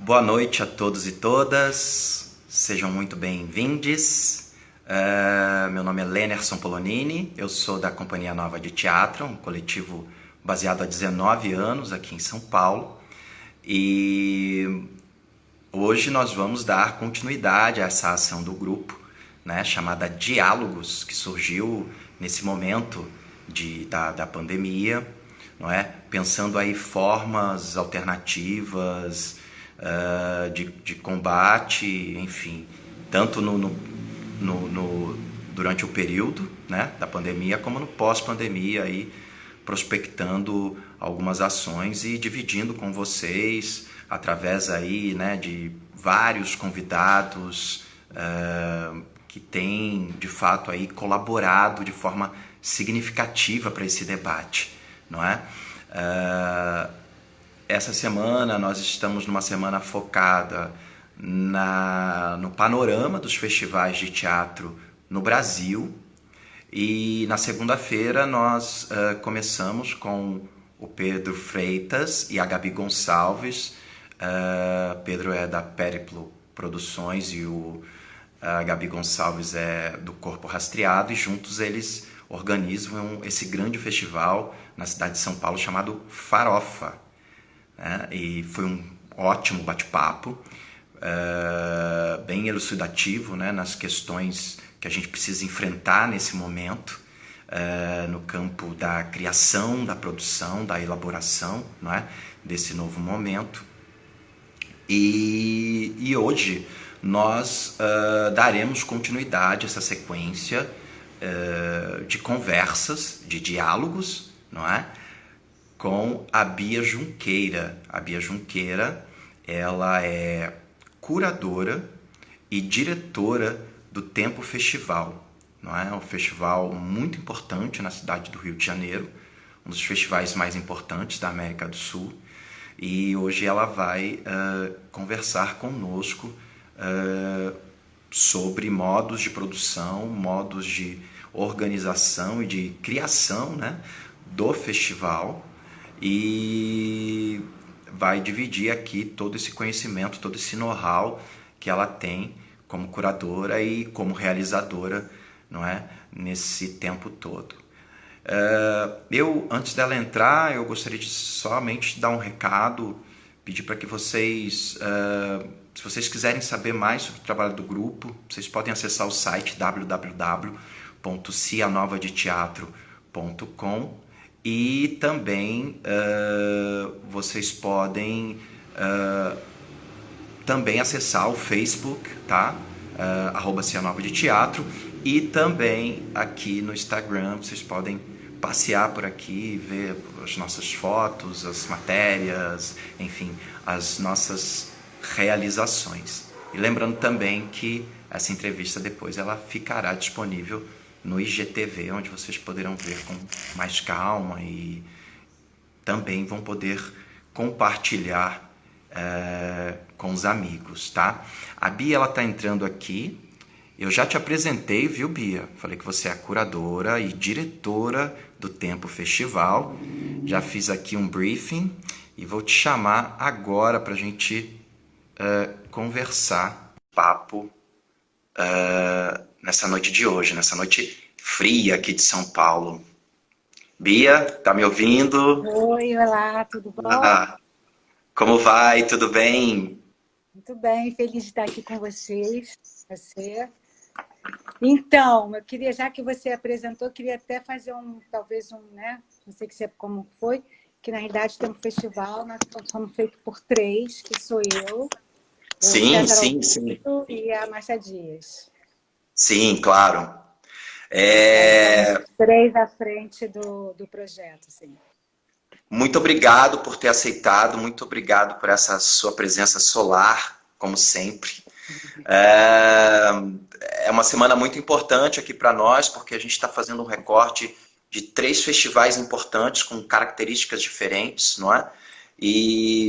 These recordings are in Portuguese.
Boa noite a todos e todas, sejam muito bem-vindos. Meu nome é Lenerson Polonini, eu sou da Companhia Nova de Teatro, um coletivo baseado há 19 anos aqui em São Paulo. E hoje nós vamos dar continuidade a essa ação do grupo, né, chamada Diálogos, que surgiu nesse momento da pandemia, não é? Pensando aí formas alternativas de combate, enfim, tanto durante o período, né, da pandemia, como no pós-pandemia, aí, prospectando algumas ações e dividindo com vocês através aí, né, de vários convidados que têm de fato aí colaborado de forma significativa para esse debate, não é? Essa semana nós estamos numa semana focada no panorama dos festivais de teatro no Brasil, e na segunda-feira nós começamos com o Pedro Freitas e a Gabi Gonçalves. Pedro é da Périplo Produções e a Gabi Gonçalves é do Corpo Rastreado, e juntos eles organizam esse grande festival na cidade de São Paulo chamado Farofa. E foi um ótimo bate-papo, bem elucidativo, né, nas questões que a gente precisa enfrentar nesse momento, no campo da criação, da produção, da elaboração, não é, desse novo momento. E hoje nós daremos continuidade a essa sequência de conversas, de diálogos, não é? Com a Bia Junqueira. A Bia Junqueira, ela é curadora e diretora do Tempo Festival, não é? Um festival muito importante na cidade do Rio de Janeiro, um dos festivais mais importantes da América do Sul, e hoje ela vai conversar conosco sobre modos de produção, modos de organização e de criação, né, do festival, e vai dividir aqui todo esse conhecimento, todo esse know-how que ela tem como curadora e como realizadora, não é, nesse tempo todo. Antes dela entrar, eu gostaria de somente dar um recado, pedir para que vocês, se vocês quiserem saber mais sobre o trabalho do grupo, vocês podem acessar o site www.cianovadeteatro.com, e também vocês podem também acessar o Facebook, tá? @Cianova de Teatro, e também aqui no Instagram vocês podem passear por aqui, ver as nossas fotos, as matérias, enfim, as nossas realizações. E lembrando também que essa entrevista depois ela ficará disponível no IGTV, onde vocês poderão ver com mais calma e também vão poder compartilhar com os amigos, tá? A Bia, ela tá entrando aqui. Eu já te apresentei, viu, Bia? Falei que você é a curadora e diretora do Tempo Festival. Já fiz aqui um briefing e vou te chamar agora para a gente conversar, papo, nessa noite de hoje, nessa noite fria aqui de São Paulo. Bia, tá me ouvindo? Oi, olá, tudo bom? Como vai? Tudo bem? Muito bem, feliz de estar aqui com vocês. Então, eu queria, já que você apresentou, queria até fazer né? Não sei como foi, que na realidade tem um festival, nós somos feitos por três, que sou eu, o César Augusto e a Márcia Dias. Sim, claro. Somos três à frente do projeto, sim. Muito obrigado por ter aceitado, muito obrigado por essa sua presença solar, como sempre. É uma semana muito importante aqui para nós, porque a gente está fazendo um recorte de 3 festivais importantes com características diferentes, não é?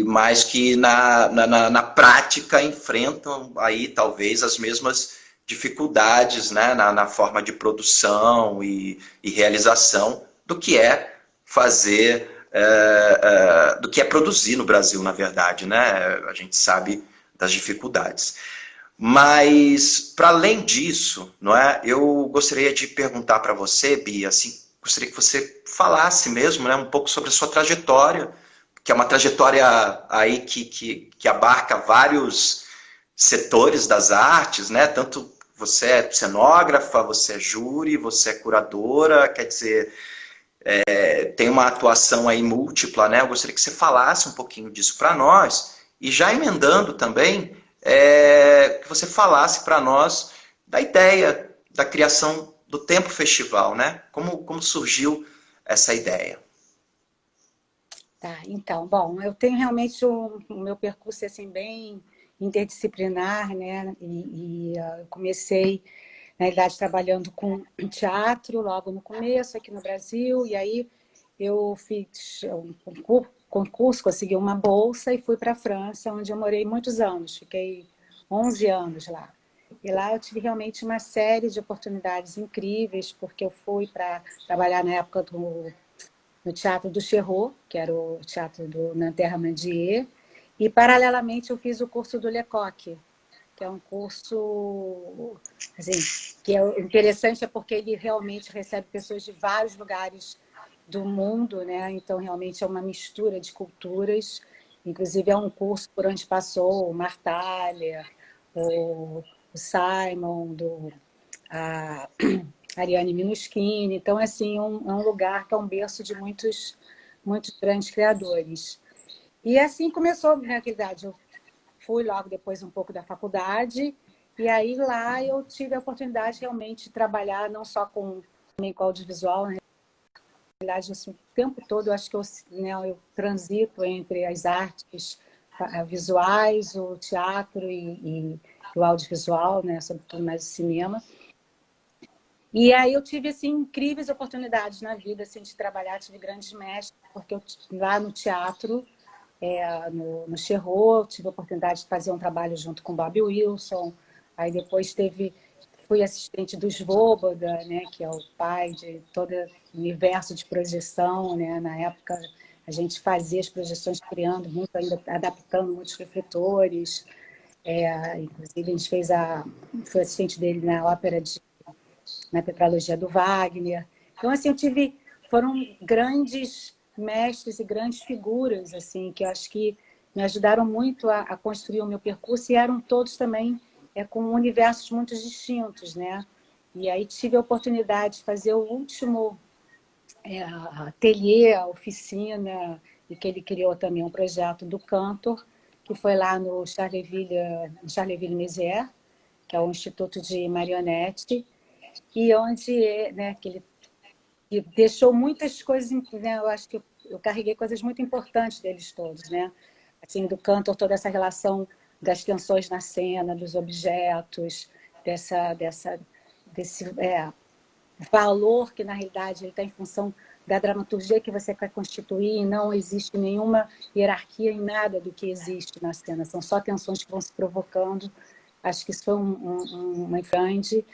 Mas que na prática enfrentam aí talvez as mesmas dificuldades, né, na forma de produção e realização do que é fazer do que é produzir no Brasil, na verdade, né? A gente sabe das dificuldades. Mas, para além disso, não é? Eu gostaria de perguntar para você, Bia, assim, gostaria que você falasse mesmo, né, um pouco sobre a sua trajetória, que é uma trajetória aí que abarca vários setores das artes, né? Tanto você é cenógrafa, você é júri, você é curadora, quer dizer, tem uma atuação aí múltipla, né? Eu gostaria que você falasse um pouquinho disso para nós e já emendando também, que você falasse para nós da ideia da criação do Tempo Festival, né? Como surgiu essa ideia? Tá, então, bom, eu tenho realmente o meu percurso assim bem interdisciplinar, né? Eu comecei, na realidade, trabalhando com teatro logo no começo aqui no Brasil, e aí eu fiz um concurso, consegui uma bolsa e fui para a França, onde eu morei muitos anos, fiquei 11 anos lá. E lá eu tive realmente uma série de oportunidades incríveis, porque eu fui para trabalhar na época no Teatro do Cherrot, que era o teatro do Nanterre-Mandier, e paralelamente eu fiz o curso do Lecoq, que é um curso assim, que é interessante porque ele realmente recebe pessoas de vários lugares do mundo, né? Então realmente é uma mistura de culturas. Inclusive é um curso por onde passou o Martalha, o Simon, a Ariane Minuschini. Então, assim, é um lugar que é um berço de muitos grandes criadores. E assim começou a minha atividade. Eu fui logo depois um pouco da faculdade, e aí lá eu tive a oportunidade realmente de trabalhar não só também com audiovisual, na realidade, assim, o tempo todo eu acho que eu transito entre as artes visuais, o teatro e o audiovisual, né, sobretudo mais o cinema. E aí eu tive assim incríveis oportunidades na vida assim, de trabalhar, tive grandes mestres, porque lá no teatro, no Cherrot, tive a oportunidade de fazer um trabalho junto com Bob Wilson, aí depois fui assistente do Svoboda, né, que é o pai de todo o universo de projeção, né, na época a gente fazia as projeções criando muito, ainda adaptando muitos refletores, inclusive a gente foi assistente dele na ópera na tetralogia do Wagner. Então, assim, foram grandes mestres e grandes figuras, assim, que eu acho que me ajudaram muito a construir o meu percurso e eram todos também com universos muito distintos, né? E aí tive a oportunidade de fazer o último ateliê, a oficina, e que ele criou também um projeto do Cantor, que foi lá no Charleville-Mézières, que é o Instituto de Marionete, e onde, né, que ele deixou muitas coisas, né, eu acho que eu carreguei coisas muito importantes deles todos, né? Assim, do Cantor, toda essa relação das tensões na cena, dos objetos, desse valor que, na realidade, ele está em função da dramaturgia que você quer constituir, e não existe nenhuma hierarquia em nada do que existe na cena, são só tensões que vão se provocando. Acho que isso foi uma grande.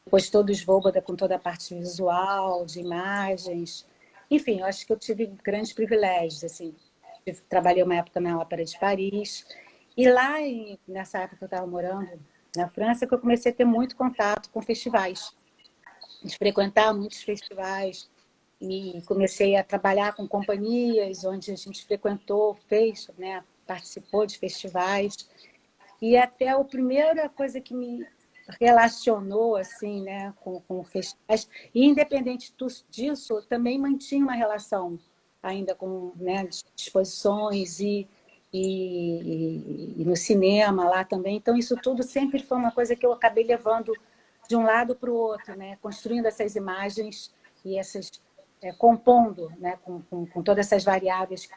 Depois todo o Svoboda com toda a parte visual, de imagens. Enfim, eu acho que eu tive grandes privilégios. Assim. Trabalhei uma época na Ópera de Paris. E lá, nessa época que eu estava morando na França, que eu comecei a ter muito contato com festivais. De frequentar muitos festivais. E comecei a trabalhar com companhias, onde a gente frequentou, né, participou de festivais. E até a primeira coisa que me relacionou assim, né, com festivais, e independente disso, também mantinha uma relação ainda com, né, exposições e no cinema lá também. Então, isso tudo sempre foi uma coisa que eu acabei levando de um lado para o outro, né, construindo essas imagens e compondo, né, com todas essas variáveis que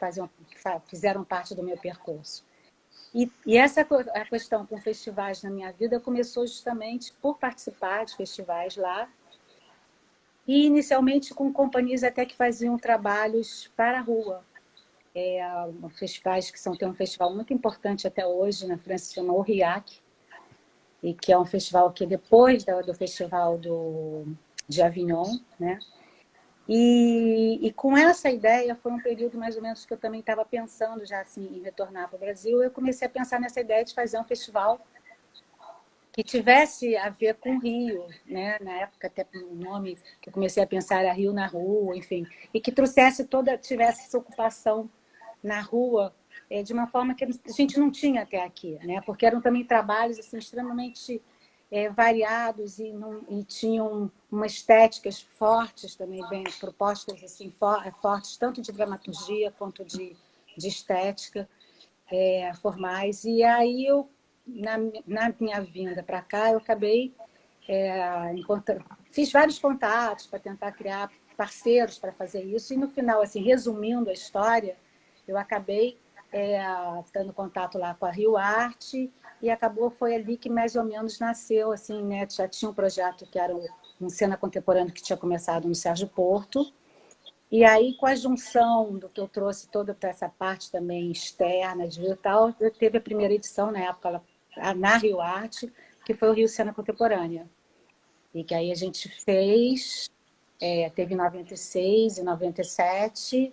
fizeram parte do meu percurso. E essa a questão com festivais na minha vida começou justamente por participar de festivais lá e inicialmente com companhias até que faziam trabalhos para a rua. Festivais tem um festival muito importante até hoje na França, se chama Aurillac, e que é um festival que depois do festival de Avignon, né? E com essa ideia, foi um período mais ou menos que eu também estava pensando já assim, em retornar para o Brasil. Eu comecei a pensar nessa ideia de fazer um festival que tivesse a ver com Rio, né? Na época até o nome que eu comecei a pensar era Rio na Rua, enfim, e que tivesse essa ocupação na rua de uma forma que a gente não tinha até aqui, né? Porque eram também trabalhos assim extremamente variados e tinham umas estéticas fortes também, bem propostas assim fortes tanto de dramaturgia quanto de estética formais. E aí eu na minha vinda para cá, eu acabei fiz vários contatos para tentar criar parceiros para fazer isso, e no final, assim, resumindo a história, eu acabei tendo contato lá com a Rio Arte, e foi ali que mais ou menos nasceu, assim, né? Já tinha um projeto que era um cena contemporânea que tinha começado no Sérgio Porto, e aí, com a junção do que eu trouxe toda essa parte também externa, digital, teve a primeira edição, na época, na Rio Arte, que foi o Rio Cena Contemporânea. E que aí a gente fez, teve em 96 e 97,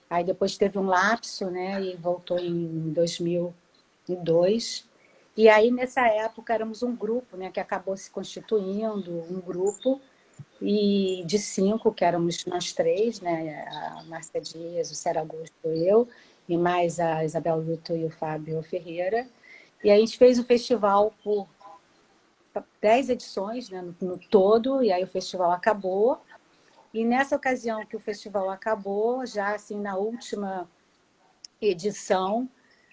aí depois teve um lapso, né, e voltou em 2002. E aí, nessa época, éramos um grupo, né, que acabou se constituindo, um grupo, e de 5, que éramos nós 3, né, a Márcia Dias, o Sérgio Augusto, eu, e mais a Isabel Luto e o Fábio Ferreira. E aí a gente fez o festival por 10 edições, né, no todo, e aí o festival acabou. E nessa ocasião que o festival acabou, já assim na última edição,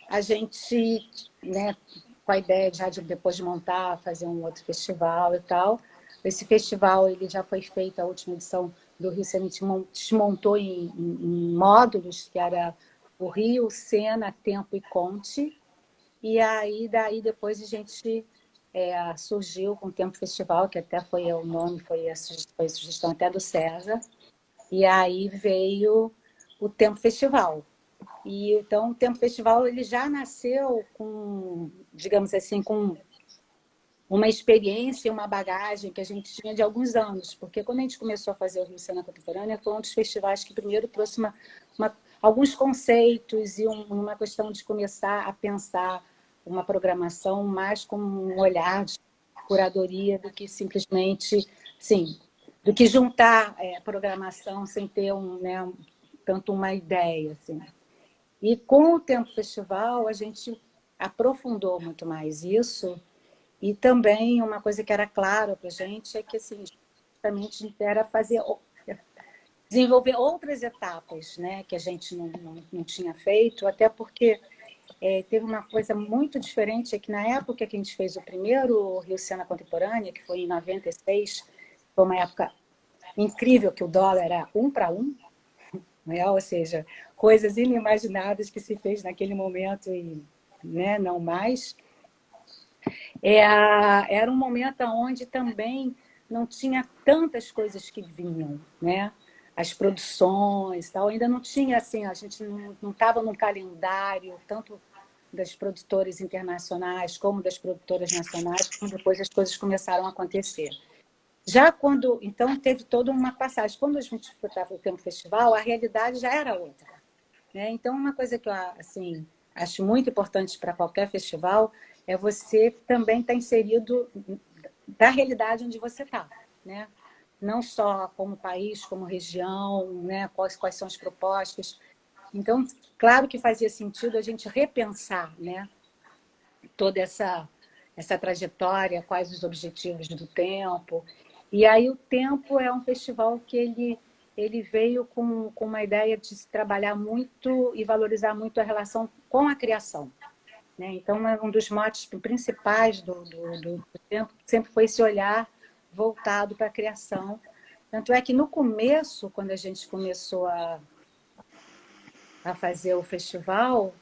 a gente, né, com a ideia já de depois de montar, fazer um outro festival e tal. Esse festival ele já foi feito, a última edição do Rio, se desmontou em módulos, que era o Rio, Cena, Tempo e Conte. E aí, daí depois a gente surgiu com o Tempo Festival, que até foi o nome, foi a sugestão até do César. E aí veio o Tempo Festival. E então o Tempo Festival ele já nasceu com, digamos assim, com uma experiência, uma bagagem que a gente tinha de alguns anos, porque quando a gente começou a fazer o Rio Cena Contemporânea, foi um dos festivais que primeiro trouxe alguns conceitos e uma questão de começar a pensar uma programação mais com um olhar de curadoria do que simplesmente, sim, do que juntar programação sem ter tanto uma ideia, assim. E com o Tempo Festival a gente aprofundou muito mais isso. E também uma coisa que era claro para a gente é que assim, justamente era desenvolver outras etapas, né, que a gente não tinha feito, até porque teve uma coisa muito diferente, é que na época que a gente fez o primeiro Rio Cena Contemporânea, que foi em 96, foi uma época incrível, que o dólar era 1 para 1, né? Ou seja, coisas inimagináveis que se fez naquele momento e, né, não mais. Era um momento onde também não tinha tantas coisas que vinham, né? As produções, tal, ainda não tinha assim, a gente não estava num calendário tanto das produtoras internacionais como das produtoras nacionais, como depois as coisas começaram a acontecer. Já quando, então, teve toda uma passagem. Quando a gente estava no Tempo Festival, a realidade já era outra, né? Então, uma coisa que eu assim, acho muito importante para qualquer festival é você também estar inserido da realidade onde você está, né? Não só como país, como região, né? Quais são as propostas. Então, claro que fazia sentido a gente repensar, né, toda essa trajetória, quais os objetivos do Tempo. E aí o Tempo é um festival que ele veio com uma ideia de se trabalhar muito e valorizar muito a relação com a criação, né? Então, um dos motes principais do Tempo sempre foi esse olhar voltado para a criação. Tanto é que no começo, quando a gente começou a fazer o festival,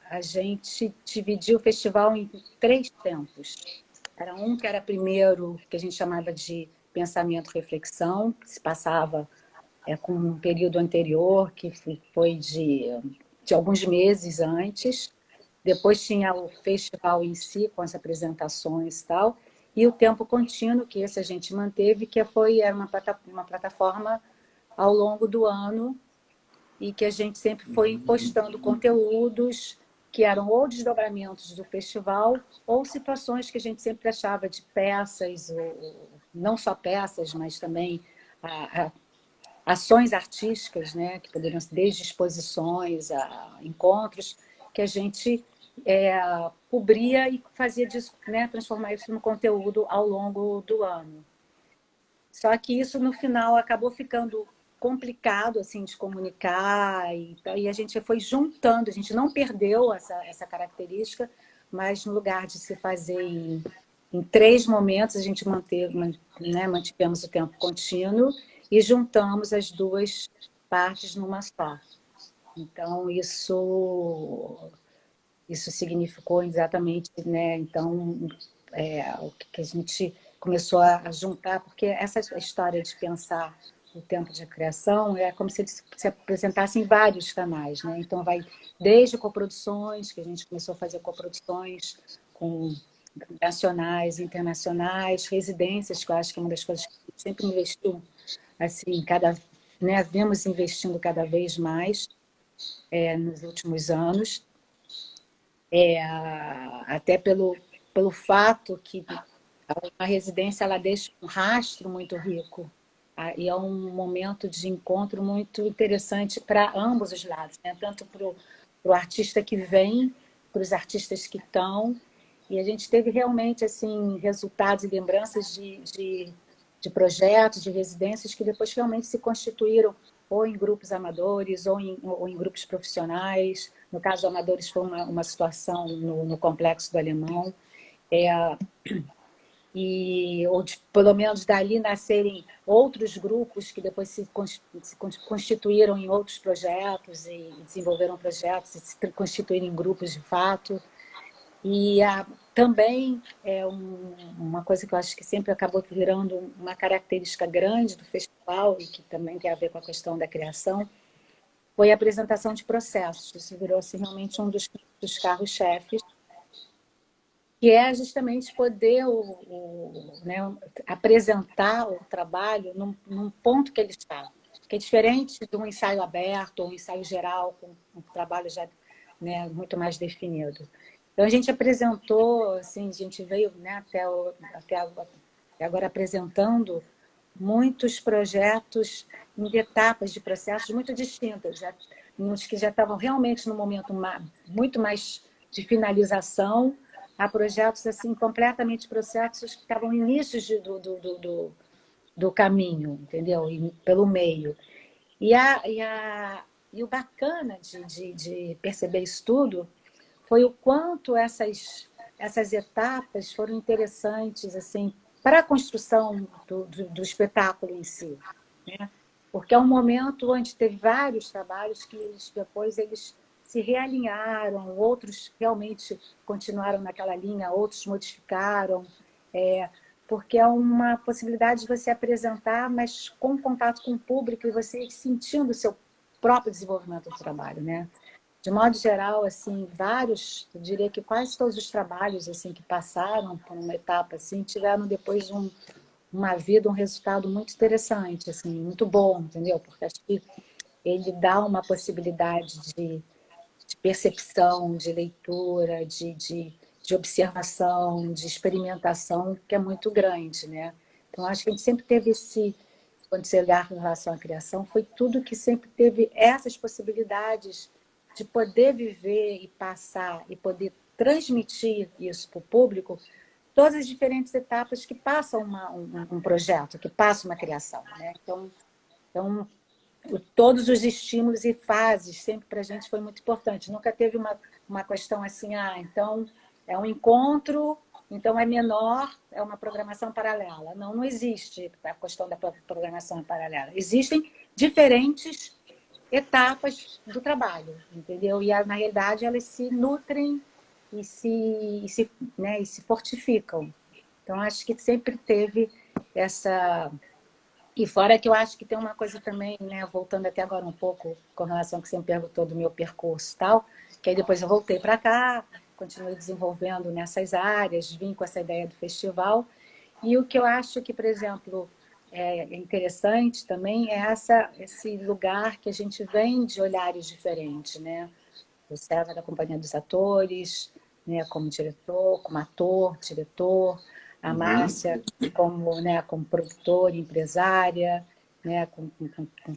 a gente dividiu o festival em 3 tempos. Era um que era primeiro, que a gente chamava de pensamento-reflexão, que se passava com um período anterior, que foi de alguns meses antes. Depois tinha o festival em si, com as apresentações e tal. e o Tempo Contínuo, que esse a gente manteve, era uma plataforma ao longo do ano, e que a gente sempre foi postando conteúdos que eram ou desdobramentos do festival, ou situações que a gente sempre achava de peças, ou não só peças, mas também ações artísticas, né, que poderiam ser desde exposições a encontros, que a gente cobria e fazia disso, né, transformar isso no conteúdo ao longo do ano. Só que isso, no final, acabou ficando complicado assim, de comunicar, e a gente foi juntando, a gente não perdeu essa característica, mas no lugar de se fazer em 3 momentos, a gente mantivemos o Tempo Contínuo e juntamos as 2 partes numa só. Então, isso significou exatamente, né? Então, o que a gente começou a juntar, porque essa história de pensar o tempo de criação é como se ele se apresentasse em vários canais, né? Então, vai desde coproduções, que a gente começou a fazer coproduções com nacionais, internacionais, residências, que eu acho que é uma das coisas que a gente sempre investiu, assim, vemos investindo cada vez mais nos últimos anos, até pelo fato que a residência ela deixa um rastro muito rico, e é um momento de encontro muito interessante para ambos os lados, né? Tanto para o artista que vem, para os artistas que estão, e a gente teve realmente assim resultados e lembranças de projetos, de residências que depois realmente se constituíram ou em grupos amadores ou em grupos profissionais. No caso, amadores foi uma situação no Complexo do Alemão. Ou pelo menos dali nascerem outros grupos que depois se constituíram em outros projetos e desenvolveram projetos e se constituíram em grupos de fato. E também uma coisa que eu acho que sempre acabou virando uma característica grande do festival e que também tem a ver com a questão da criação, foi a apresentação de processos. Isso virou assim, realmente um dos carros-chefes, que é justamente poder né, apresentar o trabalho num ponto que ele está, que é diferente de um ensaio aberto ou um ensaio geral, com um trabalho já, né, muito mais definido. Então, a gente apresentou, assim, a gente veio, né, até agora apresentando muitos projetos em etapas de processos muito distintas, uns que já estavam realmente no momento muito mais de finalização, a projetos assim completamente processos que estavam inícios do caminho, entendeu? E pelo meio. E o bacana de perceber isso tudo foi o quanto essas etapas foram interessantes assim, para a construção do espetáculo em si, né? Porque é um momento onde teve vários trabalhos que depois eles se realinharam, outros realmente continuaram naquela linha, outros modificaram, porque é uma possibilidade de você apresentar, mas com contato com o público e você sentindo o seu próprio desenvolvimento do trabalho, né? De modo geral, assim, eu diria que quase todos os trabalhos assim que passaram por uma etapa assim tiveram depois uma vida, um resultado muito interessante, assim, muito bom, entendeu? Porque acho que ele dá uma possibilidade de percepção, de leitura, de observação, de experimentação que é muito grande, né? Então, acho que a gente sempre teve quando você olhar em relação à criação, foi tudo que sempre teve essas possibilidades de poder viver e passar e poder transmitir isso para o público, todas as diferentes etapas que passam um projeto, que passa uma criação, né? Então, todos os estímulos e fases sempre para a gente foi muito importante. Nunca teve uma questão assim, então é um encontro, então é menor, é uma programação paralela. Não existe a questão da programação paralela. Existem diferentes etapas do trabalho, entendeu? E na realidade elas se nutrem e se fortificam. Então acho que sempre teve essa. E fora que eu acho que tem uma coisa também, né, voltando até agora um pouco com relação ao que você me perguntou do meu percurso e tal, que aí depois eu voltei para cá, continuei desenvolvendo nessas áreas, vim com essa ideia do festival, E o que eu acho que, por exemplo, é interessante também é esse lugar que a gente vem de olhares diferentes, né? O César da Companhia dos Atores, né, como diretor, como ator, diretor, a Uhum. Márcia como, né, como produtora, empresária, né, com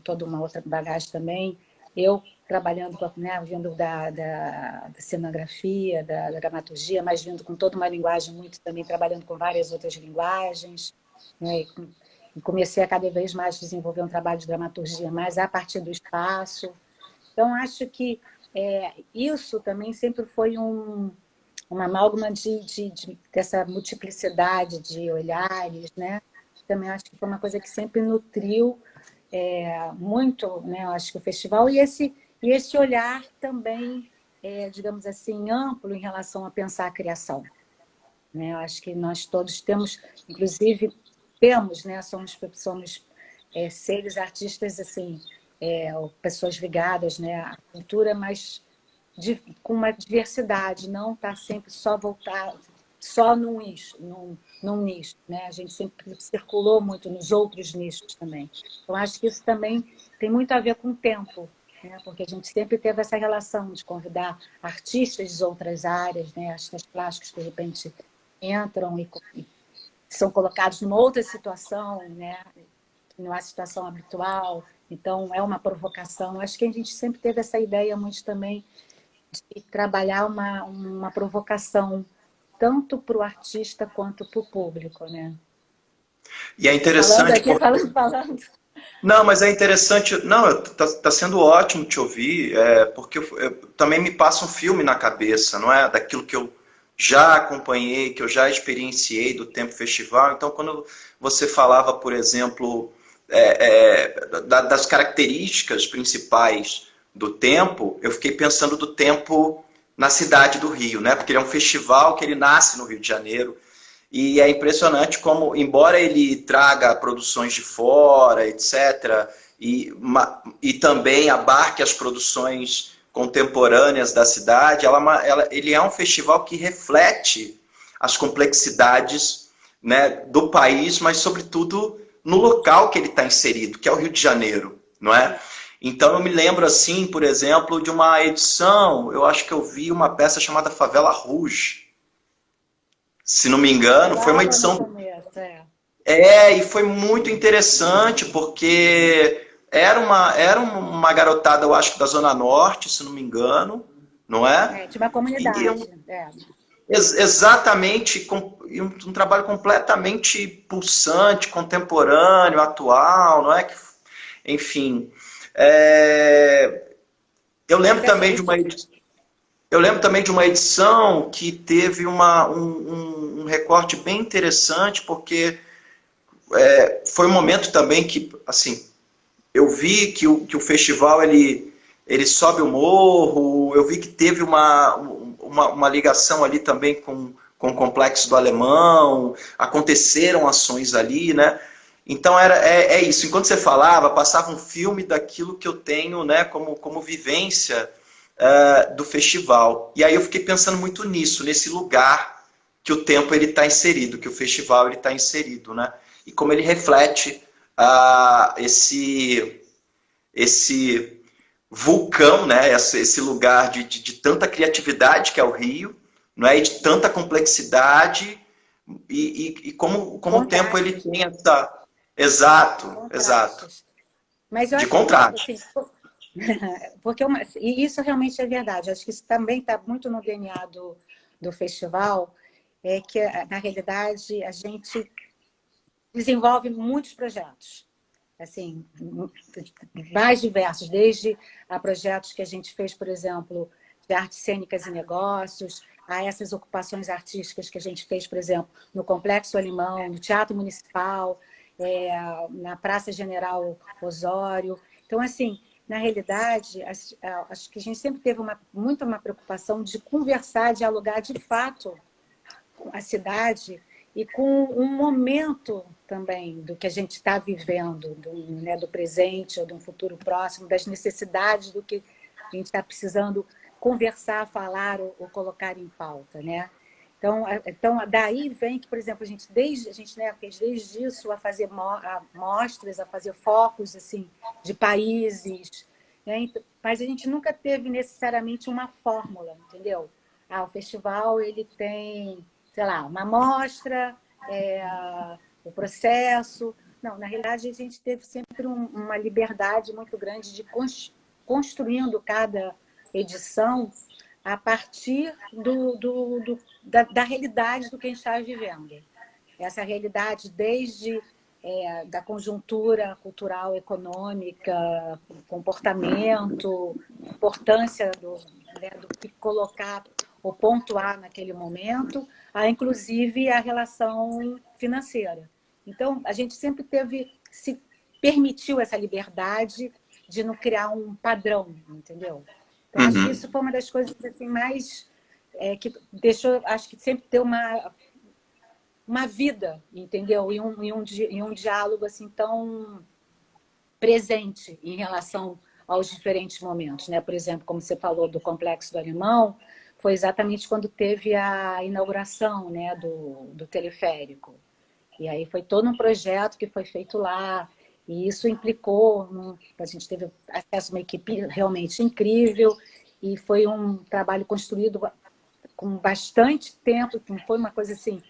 toda uma outra bagagem também. Eu trabalhando, né, vindo da cenografia, da dramaturgia, mas vindo com toda uma linguagem muito também, trabalhando com várias outras linguagens, né, e comecei a cada vez mais desenvolver um trabalho de dramaturgia mais a partir do espaço. Então, acho que isso também sempre foi uma amálgama dessa multiplicidade de olhares, né? Também acho que foi uma coisa que sempre nutriu muito, né? Eu acho que o festival e esse olhar também, digamos assim, amplo em relação a pensar a criação, né? Eu acho que nós todos temos, inclusive, temos, né? Somos seres artistas assim, ou pessoas ligadas, né, à cultura, mas com uma diversidade, não está sempre só voltado só num nicho, né? A gente sempre circulou muito nos outros nichos também. Então, acho que isso também tem muito a ver com o tempo, né? Porque a gente sempre teve essa relação de convidar artistas de outras áreas, né? Artistas plásticos, de repente, entram e são colocados numa outra situação, né? Numa situação habitual. Então, é uma provocação. Acho que a gente sempre teve essa ideia muito também de trabalhar uma provocação tanto para o artista quanto para o público, né? E é Falando interessante aqui, porque falando. não, mas é interessante. Não, tá sendo ótimo te ouvir, porque também me passa um filme na cabeça, não é? Daquilo que eu já acompanhei, que eu já experienciei do Tempo Festival. Então, quando você falava, por exemplo, das características principais do Tempo, eu fiquei pensando do Tempo na cidade do Rio, né? Porque ele é um festival que ele nasce no Rio de Janeiro. E é impressionante como, embora ele traga produções de fora, etc., e também abarque as produções contemporâneas da cidade, ele é um festival que reflete as complexidades, né, do país, mas, sobretudo, no local que ele está inserido, que é o Rio de Janeiro, não é? Então, eu me lembro, assim, por exemplo, de uma edição, eu acho que eu vi uma peça chamada Favela Rouge, se não me engano, foi uma Logo no edição. começo, E foi muito interessante, porque era uma garotada, eu acho que da Zona Norte, se não me engano, não é? de uma E comunidade. exatamente, um trabalho completamente pulsante, contemporâneo, atual, não é? Enfim, é, eu Mas lembro também de uma edição. Eu lembro também de uma edição que teve um recorte bem interessante, porque foi um momento também que, assim, eu vi que o festival ele sobe o morro, eu vi que teve uma ligação ali também com o Complexo do Alemão, aconteceram ações ali, né? Então é isso. Enquanto você falava, passava um filme daquilo que eu tenho, né, como vivência do festival. E aí eu fiquei pensando muito nisso, nesse lugar que o tempo ele está inserido, que o festival ele está inserido, né? E como ele reflete esse vulcão, né? Esse lugar de tanta criatividade que é o Rio, não é? E de tanta complexidade e como o tempo ele Contrastes, tem né? essa. Exato, exato. Contrastes. Mas eu De acho que, assim, contraste. porque e isso realmente é verdade. Acho que isso também está muito no DNA do festival, é que, na realidade, a gente desenvolve muitos projetos, assim, mais diversos, desde a projetos que a gente fez, por exemplo, de artes cênicas e negócios, a essas ocupações artísticas que a gente fez, por exemplo, no Complexo Alemão, no Teatro Municipal, na Praça General Osório. Então, assim, na realidade, acho que a gente sempre teve muito uma preocupação de conversar, dialogar de fato com a cidade e com um momento também do que a gente está vivendo, né, do presente ou de um futuro próximo, das necessidades do que a gente está precisando conversar, falar ou colocar em pauta, né? Então, daí vem que, por exemplo, a gente, né, fez desde isso a fazer mostras, a fazer focos assim, de países, né? Mas a gente nunca teve necessariamente uma fórmula, entendeu? O festival ele tem, sei lá, uma mostra, o processo. Não, na realidade, a gente teve sempre uma liberdade muito grande de construindo cada edição a partir da realidade do que a gente estava vivendo. Essa realidade desde da conjuntura cultural, econômica, comportamento, importância do que colocar ou pontuar naquele momento, a inclusive a relação financeira. Então, a gente sempre se permitiu essa liberdade de não criar um padrão, entendeu? Então, acho que isso foi uma das coisas assim, mais que deixou, acho que sempre ter uma vida, entendeu? E um diálogo assim tão presente em relação aos diferentes momentos, né? Por exemplo, como você falou do Complexo do Alemão, foi exatamente quando teve a inauguração, né, do teleférico. E aí foi todo um projeto que foi feito lá, e isso implicou, a gente teve acesso a uma equipe realmente incrível, e foi um trabalho construído com bastante tempo, não foi uma coisa assim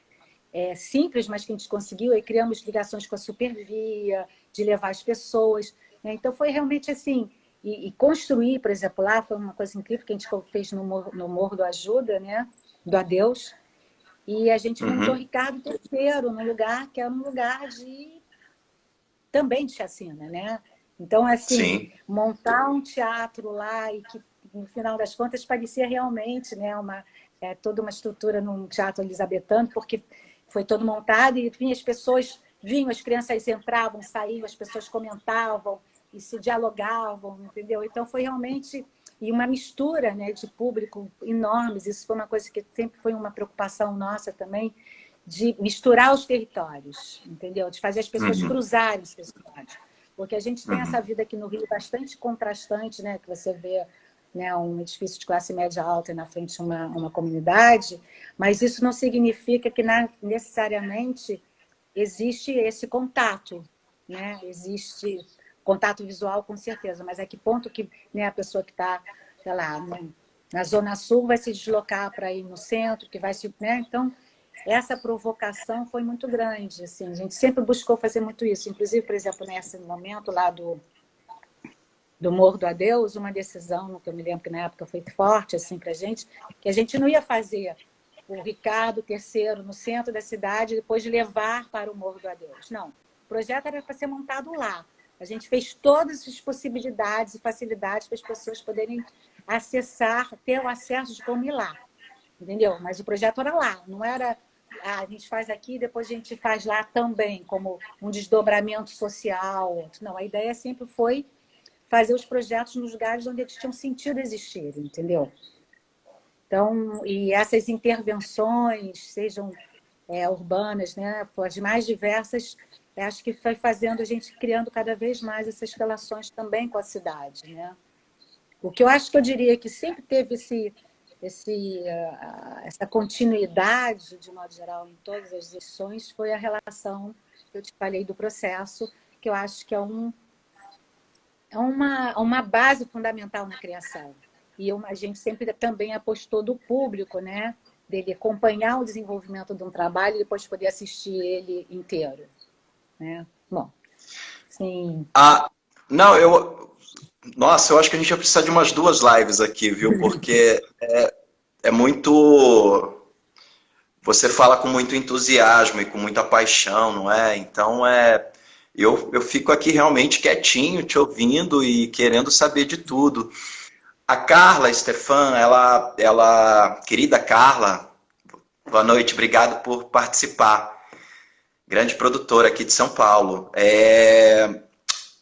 simples, mas que a gente conseguiu, e criamos ligações com a Supervia, de levar as pessoas, né? Então foi realmente assim, e construir, por exemplo, lá foi uma coisa incrível que a gente fez no Morro do Ajuda, né? Do Adeus, e a gente montou Ricardo III num lugar que era um lugar também de chacina, né? Então, assim, Sim. montar um teatro lá e que, no final das contas, parecia realmente, né, toda uma estrutura num teatro elisabetano, porque foi todo montado e, enfim, as pessoas vinham, as crianças entravam, saíam, as pessoas comentavam e se dialogavam, entendeu? Então, foi realmente e uma mistura, né, de público enormes. Isso foi uma coisa que sempre foi uma preocupação nossa também, de misturar os territórios, entendeu? De fazer as pessoas cruzarem os territórios. Porque a gente tem essa vida aqui no Rio bastante contrastante, né? Que você vê, né, um edifício de classe média alta e na frente uma comunidade, mas isso não significa que necessariamente existe esse contato, né? Existe contato visual, com certeza, mas a que ponto que, né, a pessoa que está, sei lá, na Zona Sul vai se deslocar para ir no centro, que vai se... Né? Então, essa provocação foi muito grande. Assim, a gente sempre buscou fazer muito isso. Inclusive, por exemplo, nesse momento lá do Morro do Adeus, uma decisão, que eu me lembro que na época foi forte assim, para a gente, que a gente não ia fazer o Ricardo III no centro da cidade, depois de levar para o Morro do Adeus. Não, o projeto era para ser montado lá. A gente fez todas as possibilidades e facilidades para as pessoas poderem acessar, ter o acesso de como ir lá. Entendeu? Mas o projeto era lá, não era a gente faz aqui e depois a gente faz lá também, como um desdobramento social. Não, a ideia sempre foi fazer os projetos nos lugares onde eles tinham sentido existir, entendeu? Então, e essas intervenções, sejam urbanas, né, as mais diversas, acho que foi fazendo a gente criando cada vez mais essas relações também com a cidade, né? O que eu acho que eu diria que sempre teve essa continuidade, de modo geral, em todas as edições, foi a relação que eu te falei do processo, que eu acho que é uma base fundamental na criação. E a gente sempre também apostou do público, né? Dele acompanhar o desenvolvimento de um trabalho e depois poder assistir ele inteiro. Né? Bom, sim. Não, Nossa, eu acho que a gente vai precisar de umas 2 lives aqui, viu? Porque é muito... Você fala com muito entusiasmo e com muita paixão, não é? Então, eu fico aqui realmente quietinho, te ouvindo e querendo saber de tudo. A Carla Stefan, querida Carla, boa noite, obrigado por participar. Grande produtora aqui de São Paulo.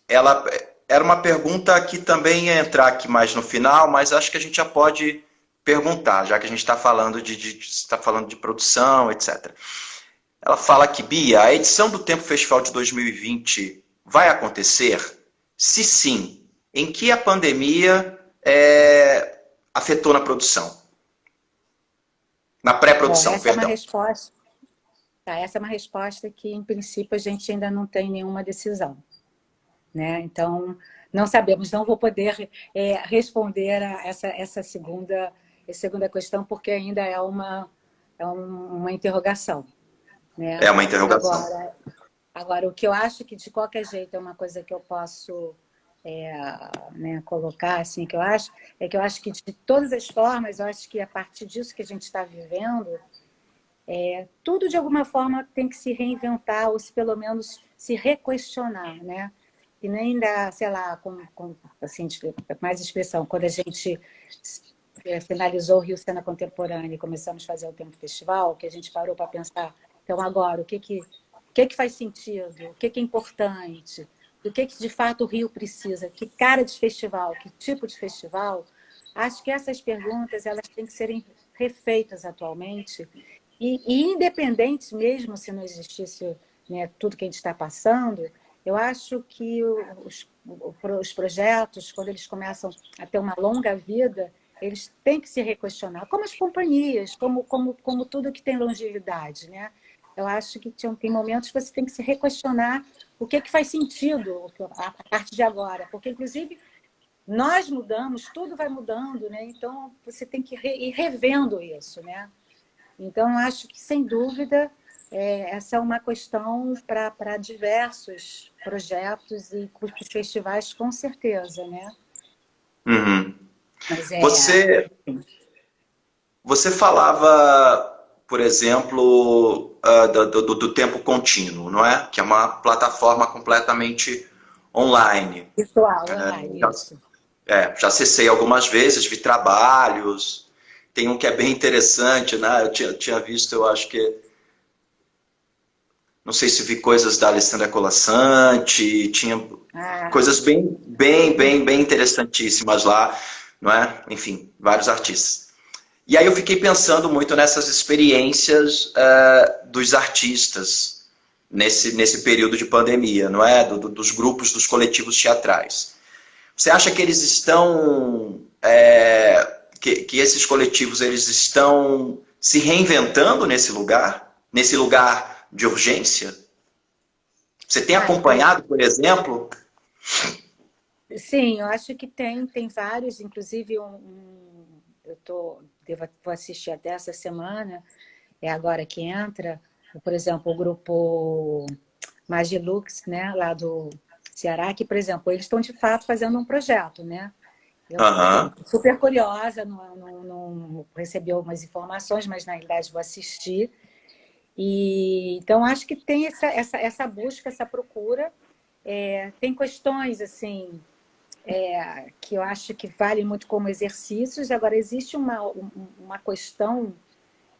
Ela era uma pergunta que também ia entrar aqui mais no final, mas acho que a gente já pode perguntar, já que a gente está falando de produção, etc. Ela fala aqui, Bia, a edição do Tempo Festival de 2020 vai acontecer? Se sim, em que a pandemia afetou na produção? Na Bom, pré-produção, essa é uma perdão. resposta, tá? Essa é uma resposta que, em princípio, a gente ainda não tem nenhuma decisão, né? Então, não sabemos, não vou poder responder a essa segunda questão, porque ainda é uma interrogação, né? É uma interrogação. Agora, o que eu acho que, de qualquer jeito, é uma coisa que eu posso é, né, colocar, assim, que eu acho que, de todas as formas, eu acho que a partir disso que a gente está vivendo, tudo, de alguma forma, tem que se reinventar, ou se, pelo menos, se requestionar, né? E nem dá, sei lá, assim, mais expressão, quando a gente finalizou o Rio Cena Contemporânea e começamos a fazer o Tempo Festival, que a gente parou para pensar, então agora, o que faz sentido? O que é importante? Do que de fato o Rio precisa? Que cara de festival? Que tipo de festival? Acho que essas perguntas elas têm que serem refeitas atualmente e independente mesmo se não existisse, né, tudo que a gente está passando, eu acho que os projetos, quando eles começam a ter uma longa vida, eles têm que se requestionar, como as companhias, como tudo que tem longevidade, né? Eu acho que tem momentos que você tem que se requestionar o que faz sentido a partir de agora, porque, inclusive, nós mudamos, tudo vai mudando, né? Então, você tem que ir revendo isso, né? Então, eu acho que, sem dúvida, essa é uma questão para diversos projetos e cursos festivais, com certeza, né? Uhum. Mas Você, você falava, por exemplo, do tempo contínuo, não é? Que é uma plataforma completamente online. virtual, online, isso. Já acessei algumas vezes, vi trabalhos. Tem um que é bem interessante, né? Eu tinha visto, eu acho que. Não sei se vi coisas da Alessandra Colasanti, tinha Ah, coisas bem, bem, bem, bem interessantíssimas lá, não é? Enfim, vários artistas. E aí eu fiquei pensando muito nessas experiências dos artistas nesse período de pandemia, não é? Dos grupos, dos coletivos teatrais. Você acha que eles estão, que esses coletivos eles estão se reinventando nesse lugar de urgência? Você tem então, acompanhado, por exemplo? sim, eu acho que tem vários, inclusive vou assistir até essa semana, é agora que entra, por exemplo, o grupo Magilux, né, lá do Ceará, que, por exemplo, eles estão de fato fazendo um projeto, né? Eu, assim, Aham. super curiosa, não recebi algumas informações, mas na realidade vou assistir. E então acho que tem essa busca, essa procura. Tem questões assim que eu acho que valem muito como exercícios. Agora, existe uma questão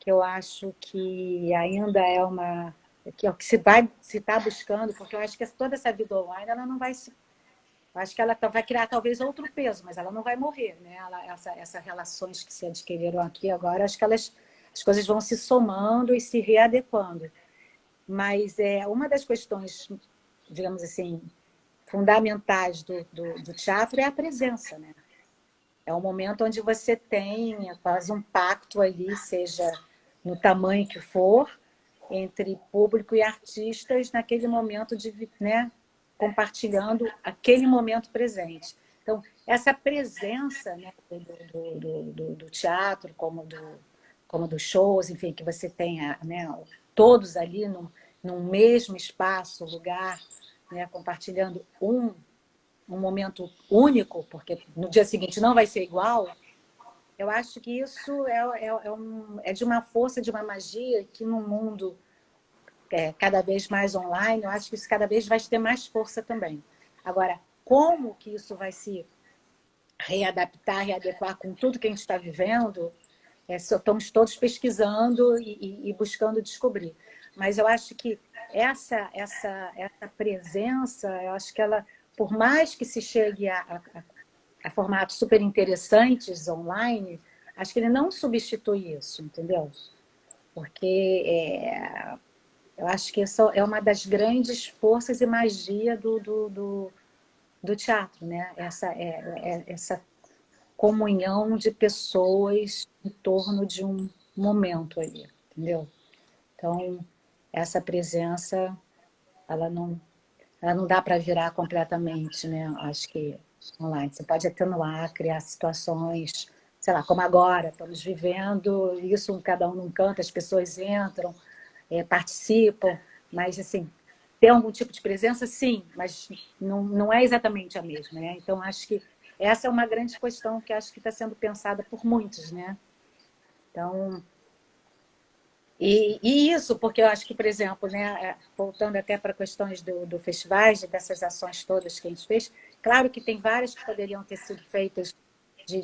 que eu acho que ainda é que é o que se está buscando, porque eu acho que toda essa vida online ela não vai se. Eu acho que ela vai criar talvez outro peso, mas ela não vai morrer, né? Essas relações que se adquiriram aqui agora, acho que as coisas vão se somando e se readequando. Mas uma das questões, digamos assim, fundamentais do teatro é a presença, né? É um momento onde você tem quase um pacto ali, seja no tamanho que for, entre público e artistas naquele momento né, compartilhando aquele momento presente. Então, essa presença, né, do teatro, como dos shows, enfim, que você tenha, né, todos ali num mesmo espaço, lugar, né, compartilhando um momento único, porque no dia seguinte não vai ser igual, eu acho que isso é de uma força, de uma magia que no mundo cada vez mais online, eu acho que isso cada vez vai ter mais força também. Agora, como que isso vai se readaptar, readequar com tudo que a gente está vivendo, estamos todos pesquisando e buscando descobrir. Mas eu acho que essa presença, eu acho que ela, por mais que se chegue a formatos super interessantes online, acho que ele não substitui isso, entendeu? Porque eu acho que isso é uma das grandes forças e magia do teatro, né? Essa comunhão de pessoas em torno momento ali, entendeu? Então, essa presença, ela não dá para virar completamente, né? Acho que online. Você pode atenuar, criar situações, sei lá, como agora, estamos vivendo isso, cada um num canto, as pessoas entram, participam, mas, assim, tem algum tipo de presença? Sim, mas não é exatamente a mesma, né? Então, acho que essa é uma grande questão que acho que está sendo pensada por muitos, né? Então, e isso, porque eu acho que, por exemplo, né, voltando até para questões do festivais, dessas ações todas que a gente fez, claro que tem várias que poderiam ter sido feitas de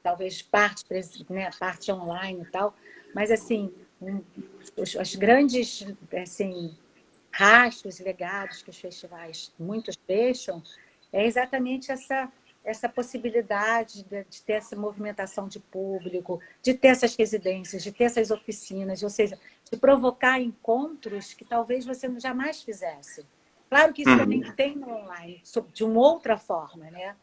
talvez parte, né, parte online e tal, mas assim, os grandes assim, rastros e legados que os festivais muitos deixam é exatamente essa possibilidade de ter essa movimentação de público, de ter essas residências, de ter essas oficinas, ou seja, de provocar encontros que talvez você jamais fizesse. Claro que isso também tem no online, de uma outra forma, né?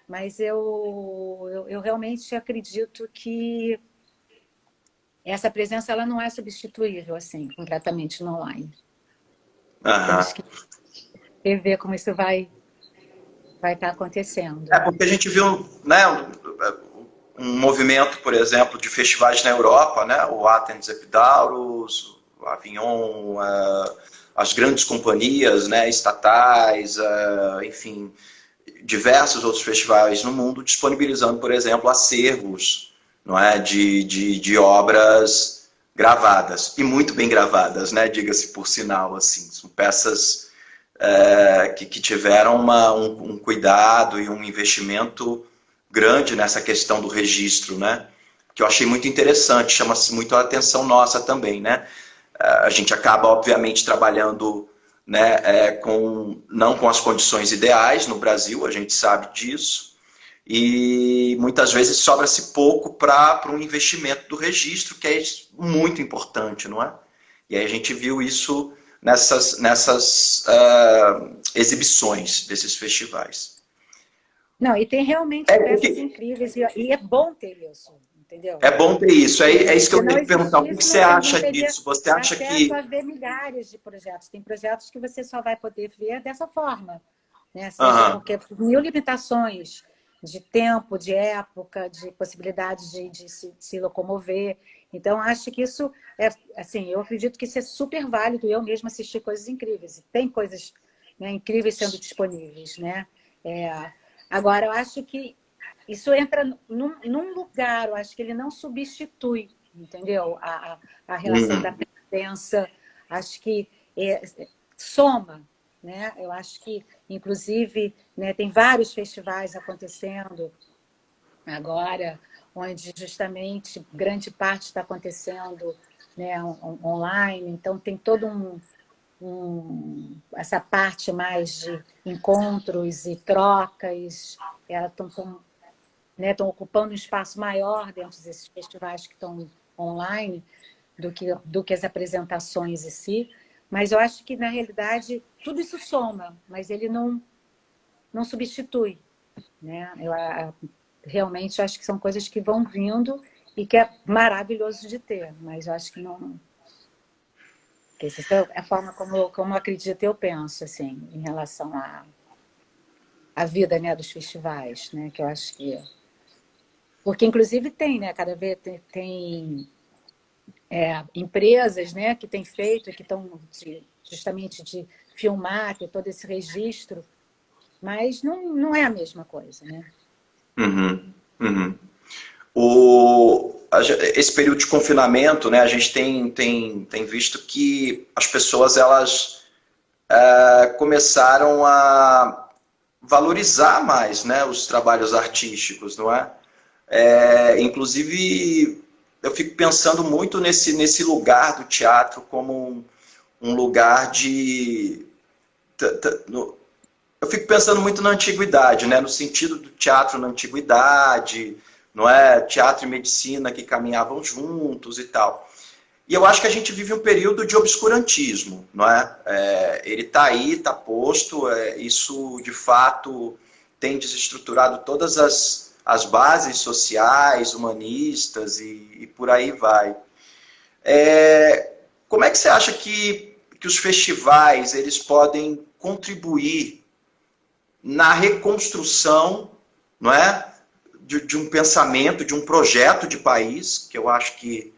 Mas eu realmente acredito que essa presença ela não é substituível assim, completamente no online. Aham. Temos que ver como isso vai estar acontecendo. É porque a gente viu, né, um movimento, por exemplo, de festivais na Europa, né, o Athens Epidaurus, o Avignon, as grandes companhias, né, estatais, enfim, diversos outros festivais no mundo disponibilizando, por exemplo, acervos, não é, de obras gravadas e muito bem gravadas, né, diga-se por sinal, assim, são peças que tiveram um cuidado e um investimento grande nessa questão do registro, né? Que eu achei muito interessante, chama-se muito a atenção nossa também, né? A gente acaba, obviamente, trabalhando, né, não com as condições ideais no Brasil, a gente sabe disso, e muitas vezes sobra-se pouco para um investimento do registro, que é muito importante, não é? E aí a gente viu isso nessas exibições desses festivais. Não, e tem realmente peças incríveis, e é bom ter isso, entendeu? É bom ter isso. É isso que Se eu não queria te perguntar. O que existisse, você você não acha teria disso? Você acha acesso que... a ver milhares de projetos. Tem projetos que você só vai poder ver dessa forma, né? Seja Uhum. porque mil limitações de tempo, de época, de possibilidade de se locomover. Então, acho que isso é, assim, eu acredito que isso é super válido. Eu mesma assisti coisas incríveis. E tem coisas, né, incríveis sendo disponíveis, né? Agora, eu acho que isso entra num lugar, eu acho que ele não substitui, entendeu? A relação da presença, acho que soma, né? Eu acho que, inclusive, né, tem vários festivais acontecendo agora, onde justamente grande parte está acontecendo, né, online, então tem todo essa parte mais de encontros e trocas, elas estão, né, estão ocupando um espaço maior dentro desses festivais que estão online do que as apresentações em si. Mas eu acho que, na realidade, tudo isso soma, mas ele não substitui, né? Eu realmente acho que são coisas que vão vindo e que é maravilhoso de ter, mas eu acho que não... Essa é a forma como eu acredito e eu penso, assim, em relação à vida, né, dos festivais, né? Que eu acho que... Porque, inclusive, tem, né? Cada vez tem empresas, né, que têm feito e que estão justamente de filmar, ter todo esse registro, mas não é a mesma coisa, né? Uhum. Uhum. Esse período de confinamento, né, a gente tem visto que as pessoas elas começaram a valorizar mais, né, os trabalhos artísticos, não é? Inclusive, eu fico pensando muito nesse lugar do teatro como um lugar de... Eu fico pensando muito na antiguidade, né? No sentido do teatro na antiguidade, não é? Teatro e medicina que caminhavam juntos e tal. E eu acho que a gente vive um período de obscurantismo, não é? Ele está aí, está posto, isso de fato tem desestruturado todas as bases sociais, humanistas e por aí vai. Como é que você acha que os festivais eles podem contribuir na reconstrução, não é, de um pensamento, de um projeto de país, que eu acho que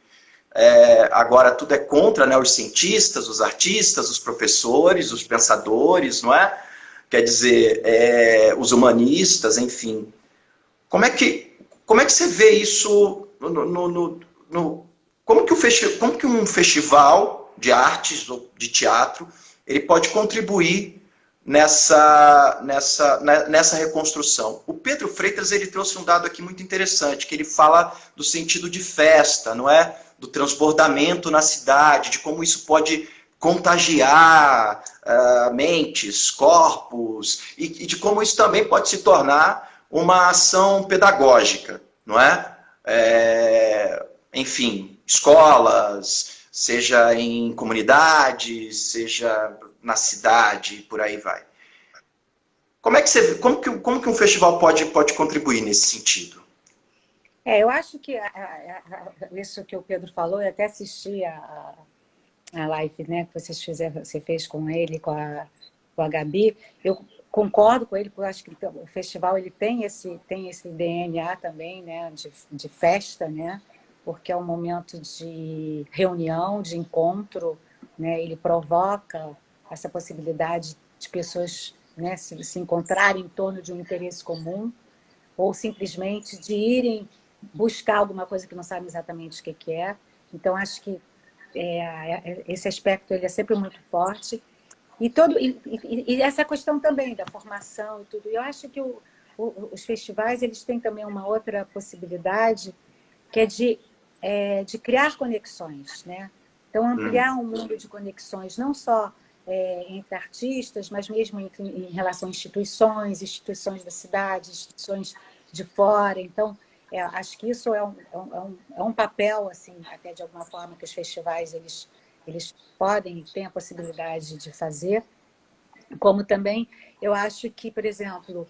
agora tudo é contra, né, os cientistas, os artistas, os professores, os pensadores, não é? Quer dizer, os humanistas, enfim. Como é que você vê isso como que um festival de artes ou de teatro ele pode contribuir nessa reconstrução? O Pedro Freitas ele trouxe um dado aqui muito interessante, que ele fala do sentido de festa, não é? Do transbordamento na cidade, de como isso pode contagiar mentes, corpos, e de como isso também pode se tornar uma ação pedagógica, não é? Enfim, escolas, seja em comunidades, seja na cidade, por aí vai. Como que um festival pode contribuir nesse sentido? Eu acho que isso que o Pedro falou, eu até assisti a live, né, que você fez com ele, com a Gabi, eu concordo com ele, porque eu acho que o festival ele tem esse DNA também, né, de festa, né, porque é um momento de reunião, de encontro, né, ele provoca essa possibilidade de pessoas, né, se encontrarem em torno de um interesse comum, ou simplesmente de irem buscar alguma coisa que não sabem exatamente o que é. Então, acho que esse aspecto ele é sempre muito forte. E essa questão também da formação e tudo. Eu acho que os festivais eles têm também uma outra possibilidade, que é de criar conexões, né? Então, ampliar um mundo de conexões, não só entre artistas, mas mesmo em relação a instituições da cidade, instituições de fora. Então, acho que isso é um papel, assim, até de alguma forma, que os festivais eles podem e têm a possibilidade de fazer. Como também, eu acho que, por exemplo,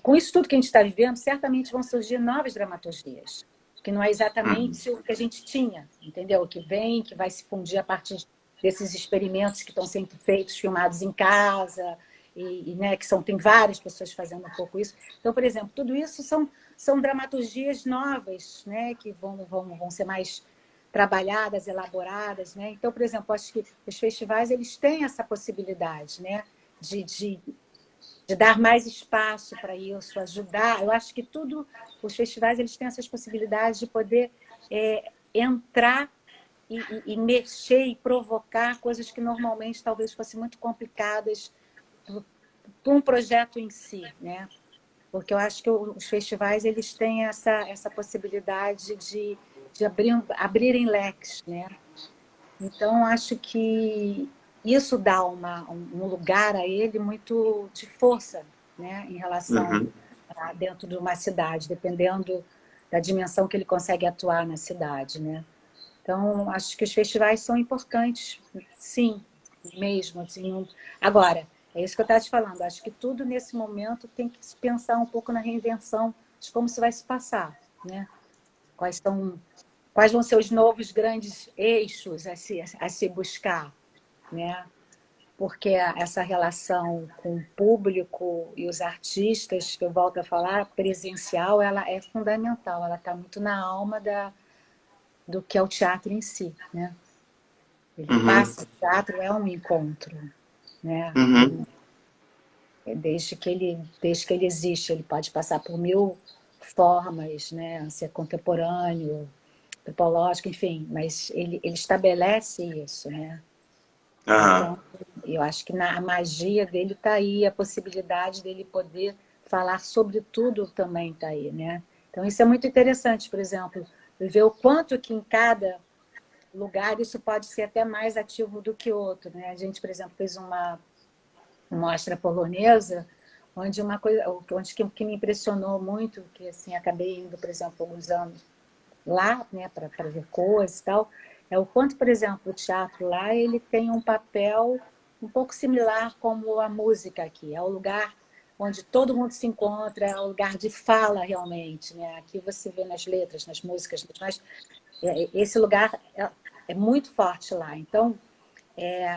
com isso tudo que a gente está vivendo, certamente vão surgir novas dramaturgias, que não é exatamente o que a gente tinha, entendeu? O que vem, que vai se fundir a partir desses experimentos que estão sendo feitos, filmados em casa, né, tem várias pessoas fazendo um pouco isso. Então, por exemplo, tudo isso são dramaturgias novas, né, que vão ser mais trabalhadas, elaboradas, né? Então, por exemplo, acho que os festivais eles têm essa possibilidade, né, de dar mais espaço para isso, ajudar. Eu acho que os festivais eles têm essas possibilidades de poder entrar e mexer e provocar coisas que normalmente talvez fossem muito complicadas para um projeto em si, né? Porque eu acho que os festivais eles têm essa possibilidade de abrirem leques, né? Então, acho que isso dá um lugar a ele muito de força, né, em relação a dentro de uma cidade, dependendo da dimensão que ele consegue atuar na cidade, né? Então, acho que os festivais são importantes, sim, mesmo. Assim, agora, é isso que eu estava te falando, acho que tudo nesse momento tem que se pensar um pouco na reinvenção de como se vai se passar, né? Quais vão ser os novos grandes eixos a se buscar, né? Porque essa relação com o público e os artistas, que eu volto a falar, presencial, ela é fundamental, ela está muito na alma do que é o teatro em si, né? Ele passa, o teatro é um encontro, né? Desde que ele existe, ele pode passar por mil formas, né? Ser contemporâneo, antropológico, enfim, mas ele estabelece isso, né? Então, eu acho que a magia dele está aí, a possibilidade dele poder falar sobre tudo também está aí, né? Então, isso é muito interessante, por exemplo, ver o quanto que em cada lugar isso pode ser até mais ativo do que outro, né? A gente, por exemplo, fez uma mostra polonesa, onde que me impressionou muito, que assim, acabei indo, por exemplo, alguns anos lá, né, para ver coisas e tal, é o quanto, por exemplo, o teatro lá ele tem um papel um pouco similar como a música aqui. É o lugar onde todo mundo se encontra, é o lugar de fala realmente, né? Aqui você vê nas letras, nas músicas, mas esse lugar é muito forte lá. Então,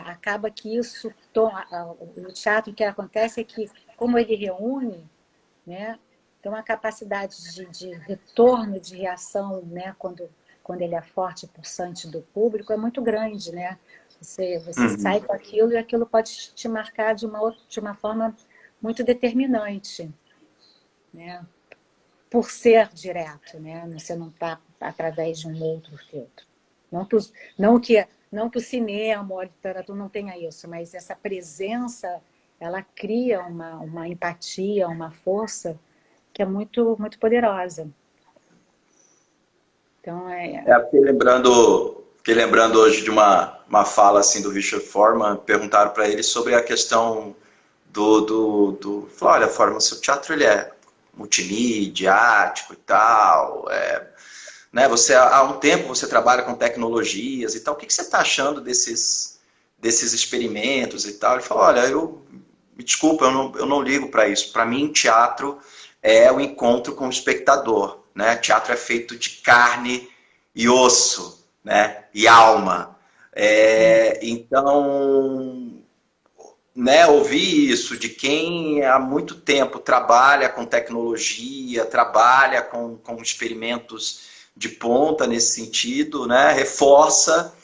acaba que isso... O teatro, o que acontece é que, como ele reúne, né, tem uma capacidade de retorno, de reação, né, quando ele é forte, pulsante do público, é muito grande, né? Você sai Uhum. com aquilo e aquilo pode te marcar de uma forma muito determinante, né? Por ser direto, né? Você não está através de um outro filtro. Não que, não que o cinema ou a literatura não tenha isso, mas essa presença, ela cria uma empatia, uma força que é muito, muito poderosa. Então, Fiquei lembrando hoje de uma fala assim do Richard Foreman, perguntaram para ele sobre a questão falou, olha, Foreman, seu teatro ele é multimediático e tal, né? Você há um tempo você trabalha com tecnologias e tal. O que você está achando desses experimentos e tal? Ele falou, olha, me desculpa, eu não ligo para isso. Para mim, teatro é o encontro com o espectador, né? Teatro é feito de carne e osso, né? E alma. Então, né, ouvir isso de quem há muito tempo trabalha com tecnologia, trabalha com experimentos de ponta nesse sentido, né, reforça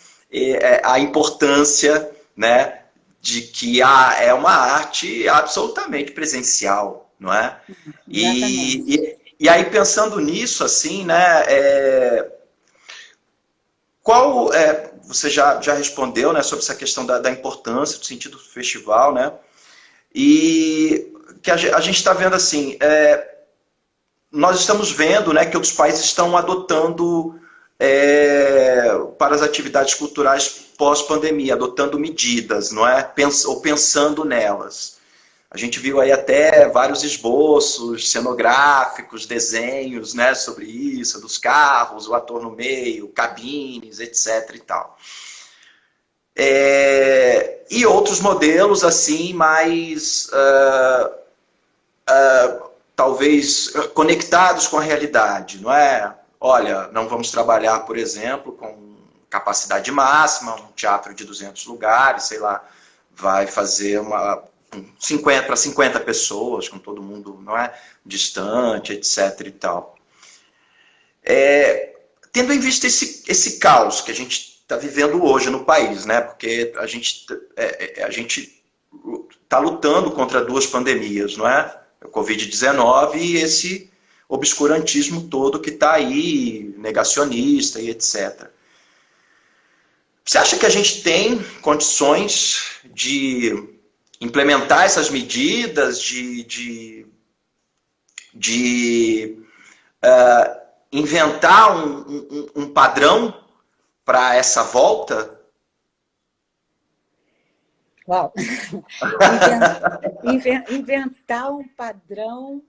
a importância, né, de que é uma arte absolutamente presencial, não é? exatamente. E aí pensando nisso, assim, né, você já respondeu, né, sobre essa questão da importância do sentido do festival, né? E que a gente está vendo assim, nós estamos vendo, né, que outros países estão adotando para as atividades culturais pós-pandemia, adotando medidas, não é? Ou pensando nelas. A gente viu aí até vários esboços cenográficos, desenhos, né, sobre isso, dos carros, o ator no meio, cabines, etc. e tal. E outros modelos assim mais talvez conectados com a realidade, não é? Olha, não vamos trabalhar, por exemplo, com capacidade máxima, um teatro de 200 lugares, sei lá, vai fazer 50 para 50 pessoas, com todo mundo, não é, distante, etc e tal. Tendo em vista esse caos que a gente está vivendo hoje no país, né? Porque a gente está lutando contra duas pandemias, não é? O Covid-19 e esse obscurantismo todo que está aí, negacionista e etc. Você acha que a gente tem condições de implementar essas medidas, de inventar um padrão para essa volta? Uau! Inventar um padrão,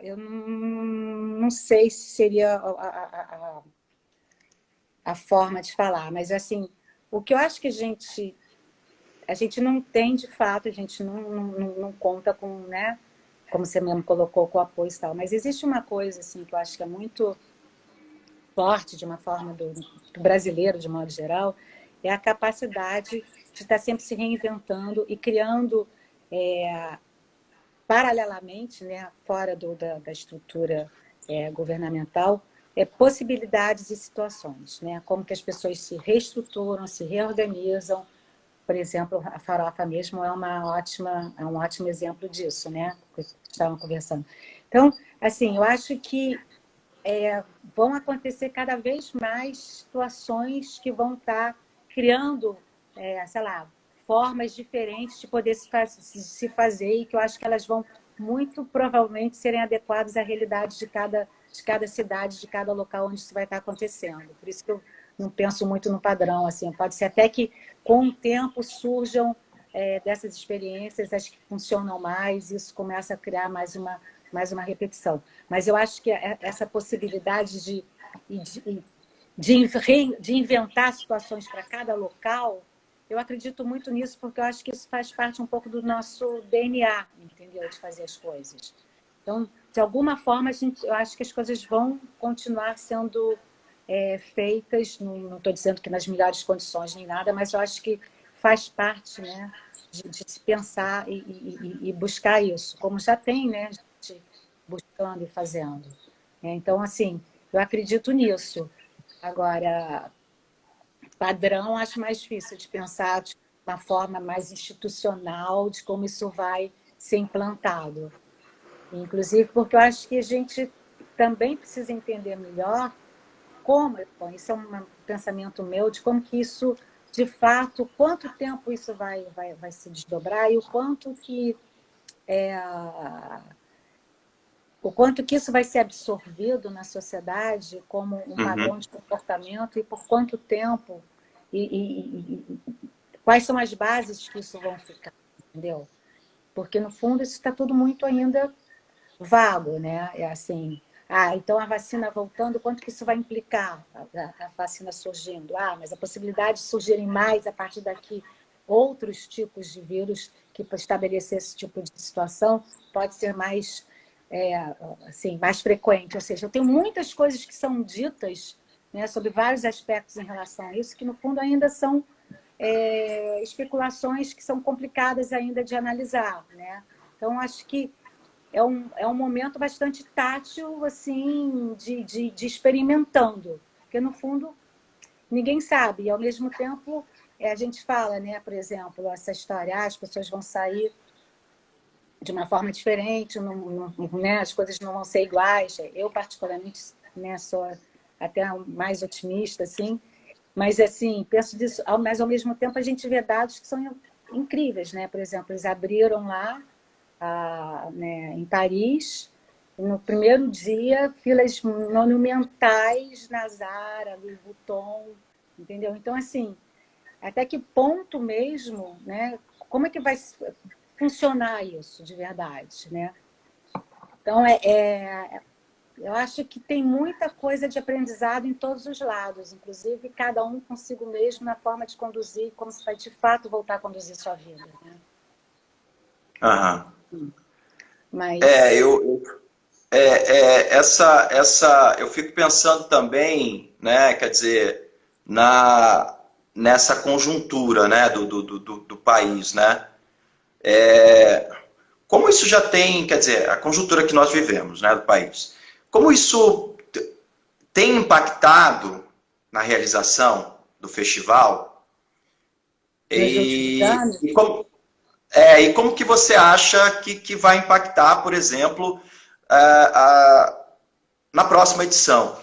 eu não sei se seria a forma de falar, mas assim, o que eu acho que a gente não tem de fato, a gente não conta com, né, como você mesmo colocou, com apoio e tal, mas existe uma coisa assim que eu acho que é muito forte de uma forma do brasileiro, de modo geral, é a capacidade de estar sempre se reinventando e criando paralelamente, né, fora da estrutura governamental, possibilidades e situações, né? Como que as pessoas se reestruturam, se reorganizam. Por exemplo, a Farofa mesmo é um ótimo exemplo disso, né? Que estavam conversando. Então, assim, eu acho que vão acontecer cada vez mais situações que vão estar criando, sei lá, formas diferentes de poder se fazer e que eu acho que elas vão muito provavelmente serem adequadas à realidade de cada cidade, de cada local onde isso vai estar acontecendo. Por isso que eu não penso muito no padrão. Assim, pode ser até que com o tempo surjam dessas experiências as que funcionam mais, e isso começa a criar mais uma repetição. Mas eu acho que essa possibilidade de inventar situações para cada local, eu acredito muito nisso, porque eu acho que isso faz parte um pouco do nosso DNA, entendeu? De fazer as coisas. Então, de alguma forma, eu acho que as coisas vão continuar sendo feitas, não estou dizendo que nas melhores condições nem nada, mas eu acho que faz parte, né, de se pensar e buscar isso, como já tem, né, gente buscando e fazendo. Então, assim, eu acredito nisso. Agora, padrão, acho mais difícil de pensar de uma forma mais institucional de como isso vai ser implantado. Inclusive, porque eu acho que a gente também precisa entender melhor como, bom, isso é um pensamento meu, de como que isso, de fato, quanto tempo isso vai se desdobrar e o quanto que isso vai ser absorvido na sociedade como um padrão de comportamento e por quanto tempo e quais são as bases que isso vão ficar, entendeu? Porque, no fundo, isso está tudo muito ainda vago, né? É assim, então a vacina voltando, quanto que isso vai implicar, a vacina surgindo? Mas a possibilidade de surgirem mais a partir daqui outros tipos de vírus que para estabelecer esse tipo de situação pode ser mais, assim, mais frequente. Ou seja, eu tenho muitas coisas que são ditas, né, sobre vários aspectos em relação a isso, que no fundo ainda são especulações que são complicadas ainda de analisar, né? Então, acho que é um momento bastante tátil, assim, de experimentando, porque, no fundo, ninguém sabe. E, ao mesmo tempo, a gente fala, né, por exemplo, essa história, as pessoas vão sair de uma forma diferente, né, as coisas não vão ser iguais. Eu, particularmente, né, sou até mais otimista, assim, mas, assim, penso disso, mas, ao mesmo tempo, a gente vê dados que são incríveis, né? Por exemplo, eles abriram lá, né, em Paris, no primeiro dia, filas monumentais na Zara, Louis Vuitton, entendeu? Então, assim, até que ponto mesmo, né? Como é que vai funcionar isso de verdade, né? Então, eu acho que tem muita coisa de aprendizado em todos os lados, inclusive cada um consigo mesmo na forma de conduzir, como se vai de fato voltar a conduzir sua vida, né? Aham. Mas Eu fico pensando também, né, quer dizer, nessa conjuntura, né, do país, né? Como isso já tem, quer dizer, a conjuntura que nós vivemos, né, do país, como isso tem impactado na realização do festival nos últimos e, anos, e como, e como que você acha que vai impactar, por exemplo, na próxima edição?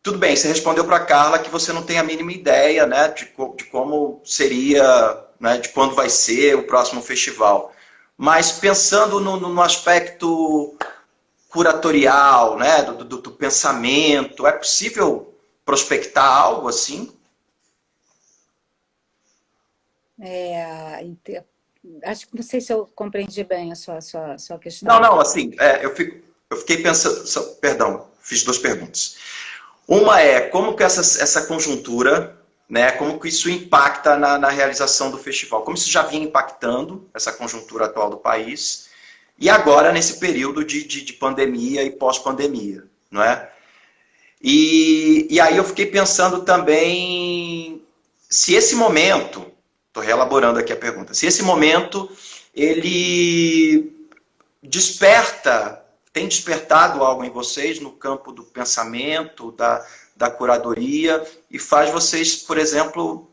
Tudo bem, você respondeu para a Carla que você não tem a mínima ideia, né, de como seria, né, de quando vai ser o próximo festival. Mas pensando no aspecto curatorial, né, do pensamento, é possível prospectar algo assim? acho que não sei se eu compreendi bem a sua Não, questão. não, assim, eu fiquei pensando, perdão, fiz duas perguntas. Uma é como que essa conjuntura, né, como que isso impacta na realização do festival? Como isso já vinha impactando essa conjuntura atual do país e agora nesse período de pandemia e pós-pandemia, não é? E aí eu fiquei pensando também se esse momento, estou reelaborando aqui a pergunta, se esse momento ele tem despertado algo em vocês no campo do pensamento, da curadoria, e faz vocês, por exemplo,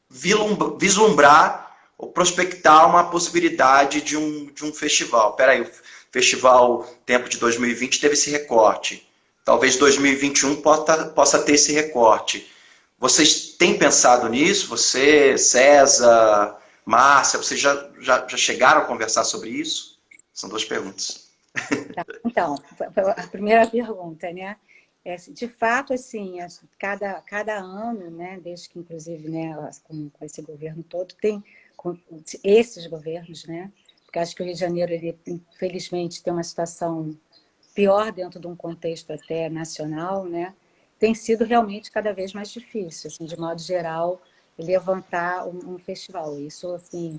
vislumbrar ou prospectar uma possibilidade de um festival. Peraí, o festival Tempo de 2020 teve esse recorte. Talvez 2021 possa ter esse recorte. Vocês têm pensado nisso? Você, César, Márcia, vocês já chegaram a conversar sobre isso? São duas perguntas. Tá. Então, a primeira pergunta, né? De fato, assim, cada ano, né, desde que, inclusive, né, com esse governo todo, com esses governos, né? Porque acho que o Rio de Janeiro, ele, infelizmente, tem uma situação pior dentro de um contexto até nacional, né? Tem sido realmente cada vez mais difícil, assim, de modo geral, levantar um festival. Isso, assim,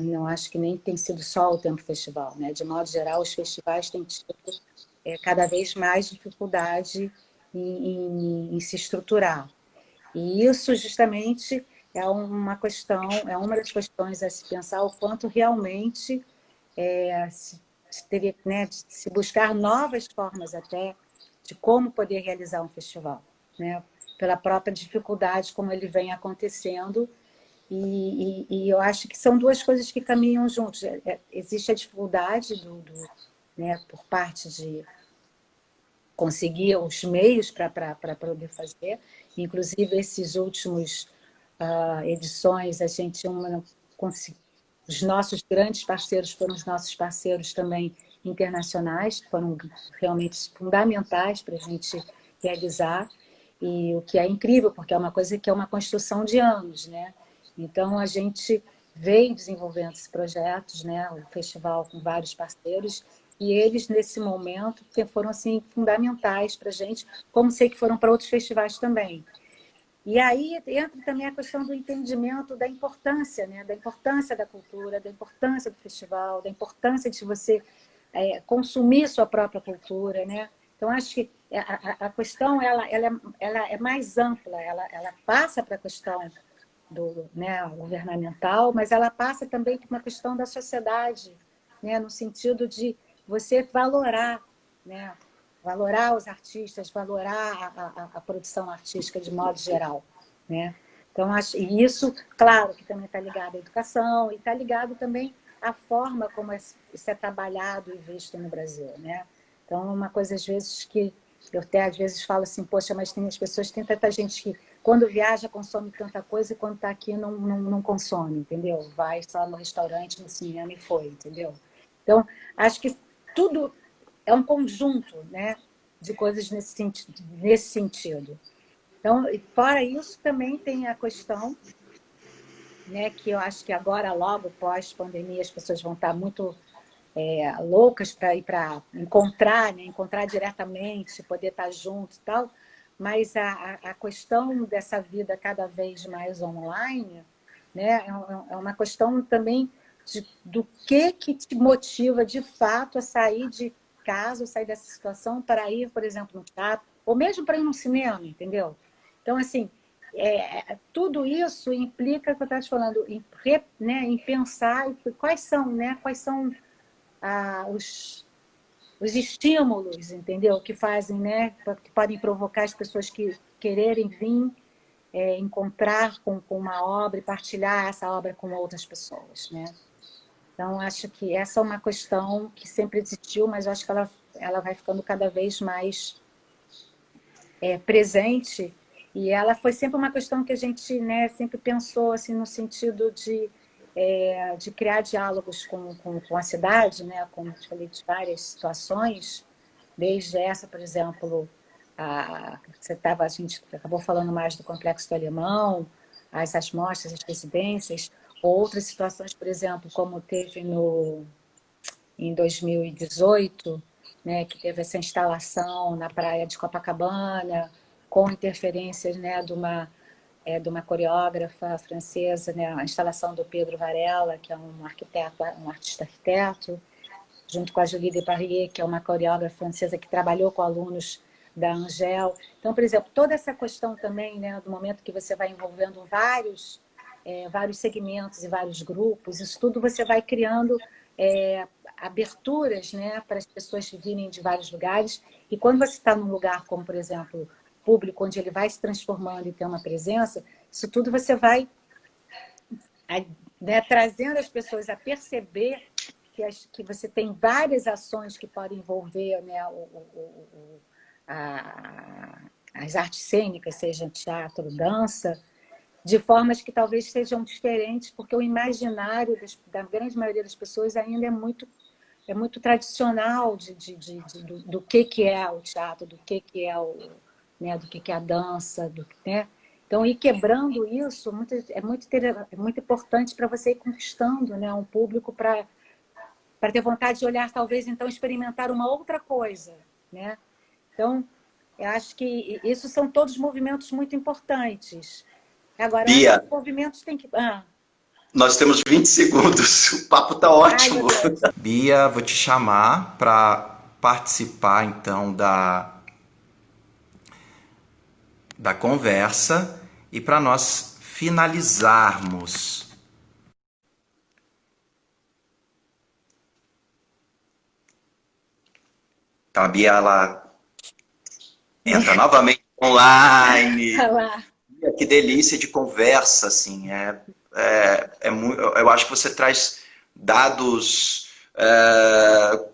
não acho que nem tem sido só o Tempo Festival, né? De modo geral, os festivais têm tido cada vez mais dificuldade em se estruturar. E isso justamente é uma questão, é uma das questões a se pensar o quanto realmente se teria, né, de se buscar novas formas até de como poder realizar um festival, né? Pela própria dificuldade como ele vem acontecendo. E eu acho que são duas coisas que caminham juntos. Existe a dificuldade né, por parte de conseguir os meios para poder fazer. Inclusive, esses últimos edições, a gente os nossos grandes parceiros foram os nossos parceiros também internacionais, que foram realmente fundamentais para a gente realizar, e o que é incrível, porque é uma coisa que é uma construção de anos, né? Então, a gente veio desenvolvendo esses projetos, né? O festival com vários parceiros, e eles, nesse momento, foram assim, fundamentais para a gente, como sei que foram para outros festivais também. E aí entra também a questão do entendimento da importância, né? Da importância da cultura, da importância do festival, da importância de você consumir sua própria cultura, né? Então, acho que a questão ela é mais ampla, ela passa para a questão né, governamental, mas ela passa também por uma questão da sociedade, né? No sentido de você valorar, né? Valorar os artistas, valorar a produção artística de modo geral, né? Então, e isso, claro, que também está ligado à educação e está ligado também à forma como isso é trabalhado e visto no Brasil, né? Então, uma coisa, às vezes, que eu até às vezes falo assim, poxa, mas as pessoas, tem tanta gente que, quando viaja, consome tanta coisa e quando está aqui não consome, entendeu? Vai só no restaurante, no cinema e foi, entendeu? Então, acho que tudo é um conjunto, né, de coisas nesse sentido. Então, fora isso, também tem a questão, né, que eu acho que agora, logo pós-pandemia, as pessoas vão estar muito loucas para ir para encontrar, né, encontrar diretamente, poder estar junto e tal, mas a questão dessa vida cada vez mais online, né, é uma questão também do que te motiva de fato a sair de casa, sair dessa situação para ir, por exemplo, no teatro, ou mesmo para ir no cinema, entendeu? Então, assim, tudo isso implica, que eu estava te falando, né, em pensar quais são os estímulos, entendeu? Que fazem, né, que podem provocar as pessoas que quererem vir encontrar com uma obra e partilhar essa obra com outras pessoas, né? Então, acho que essa é uma questão que sempre existiu, mas eu acho que ela vai ficando cada vez mais presente, e ela foi sempre uma questão que a gente, né, sempre pensou assim, no sentido de criar diálogos com a cidade, né, como eu falei, de várias situações, desde essa, por exemplo, a gente acabou falando mais do Complexo do Alemão, as mostras, as residências, outras situações, por exemplo, como teve em 2018, né, que teve essa instalação na praia de Copacabana, com interferências, né, de uma coreógrafa francesa, né, a instalação do Pedro Varela, que é um arquiteto, um artista-arquiteto, junto com a Julie Depardieu, que é uma coreógrafa francesa que trabalhou com alunos da Angel. Então, por exemplo, toda essa questão também, né, do momento que você vai envolvendo vários segmentos e vários grupos, isso tudo você vai criando aberturas, né, para as pessoas virem de vários lugares. E quando você está num lugar como, por exemplo, público, onde ele vai se transformando e tem uma presença, isso tudo você vai né, trazendo as pessoas a perceber que você tem várias ações que podem envolver, né, as artes cênicas, seja teatro, dança, de formas que talvez sejam diferentes, porque o imaginário da grande maioria das pessoas ainda é muito tradicional do que é o teatro, do que é né, do que é a dança, né? Então, ir quebrando isso é muito importante para você ir conquistando, né, um público para ter vontade de olhar, talvez, então, experimentar uma outra coisa, né? Então, eu acho que isso são todos movimentos muito importantes. Agora, eu acho que Bia, os movimentos têm que... nós temos 20 segundos, o papo tá Ai, meu ótimo. Deus. Bia, vou te chamar para participar, então, da conversa e para nós finalizarmos. Então, a Bia, ela entra novamente online. Olá. Que delícia de conversa, assim. Eu acho que você traz dados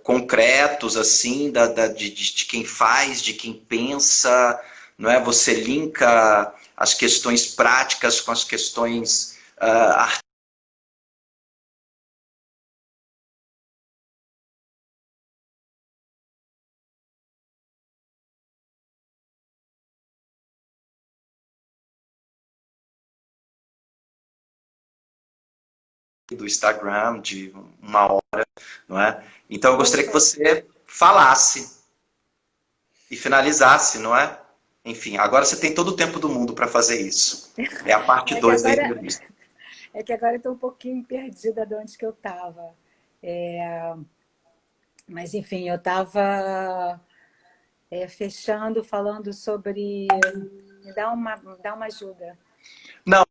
concretos, assim, de quem faz, de quem pensa, não é? Você linka as questões práticas com as questões do Instagram, de uma hora, não é? Então eu gostaria que você falasse e finalizasse, não é? Enfim, agora você tem todo o tempo do mundo para fazer isso. É a parte É que 2 da agora, entrevista. é que agora eu estou um pouquinho perdida de onde que eu estava. Mas, enfim, eu estava fechando, falando sobre... me dá uma ajuda. Não,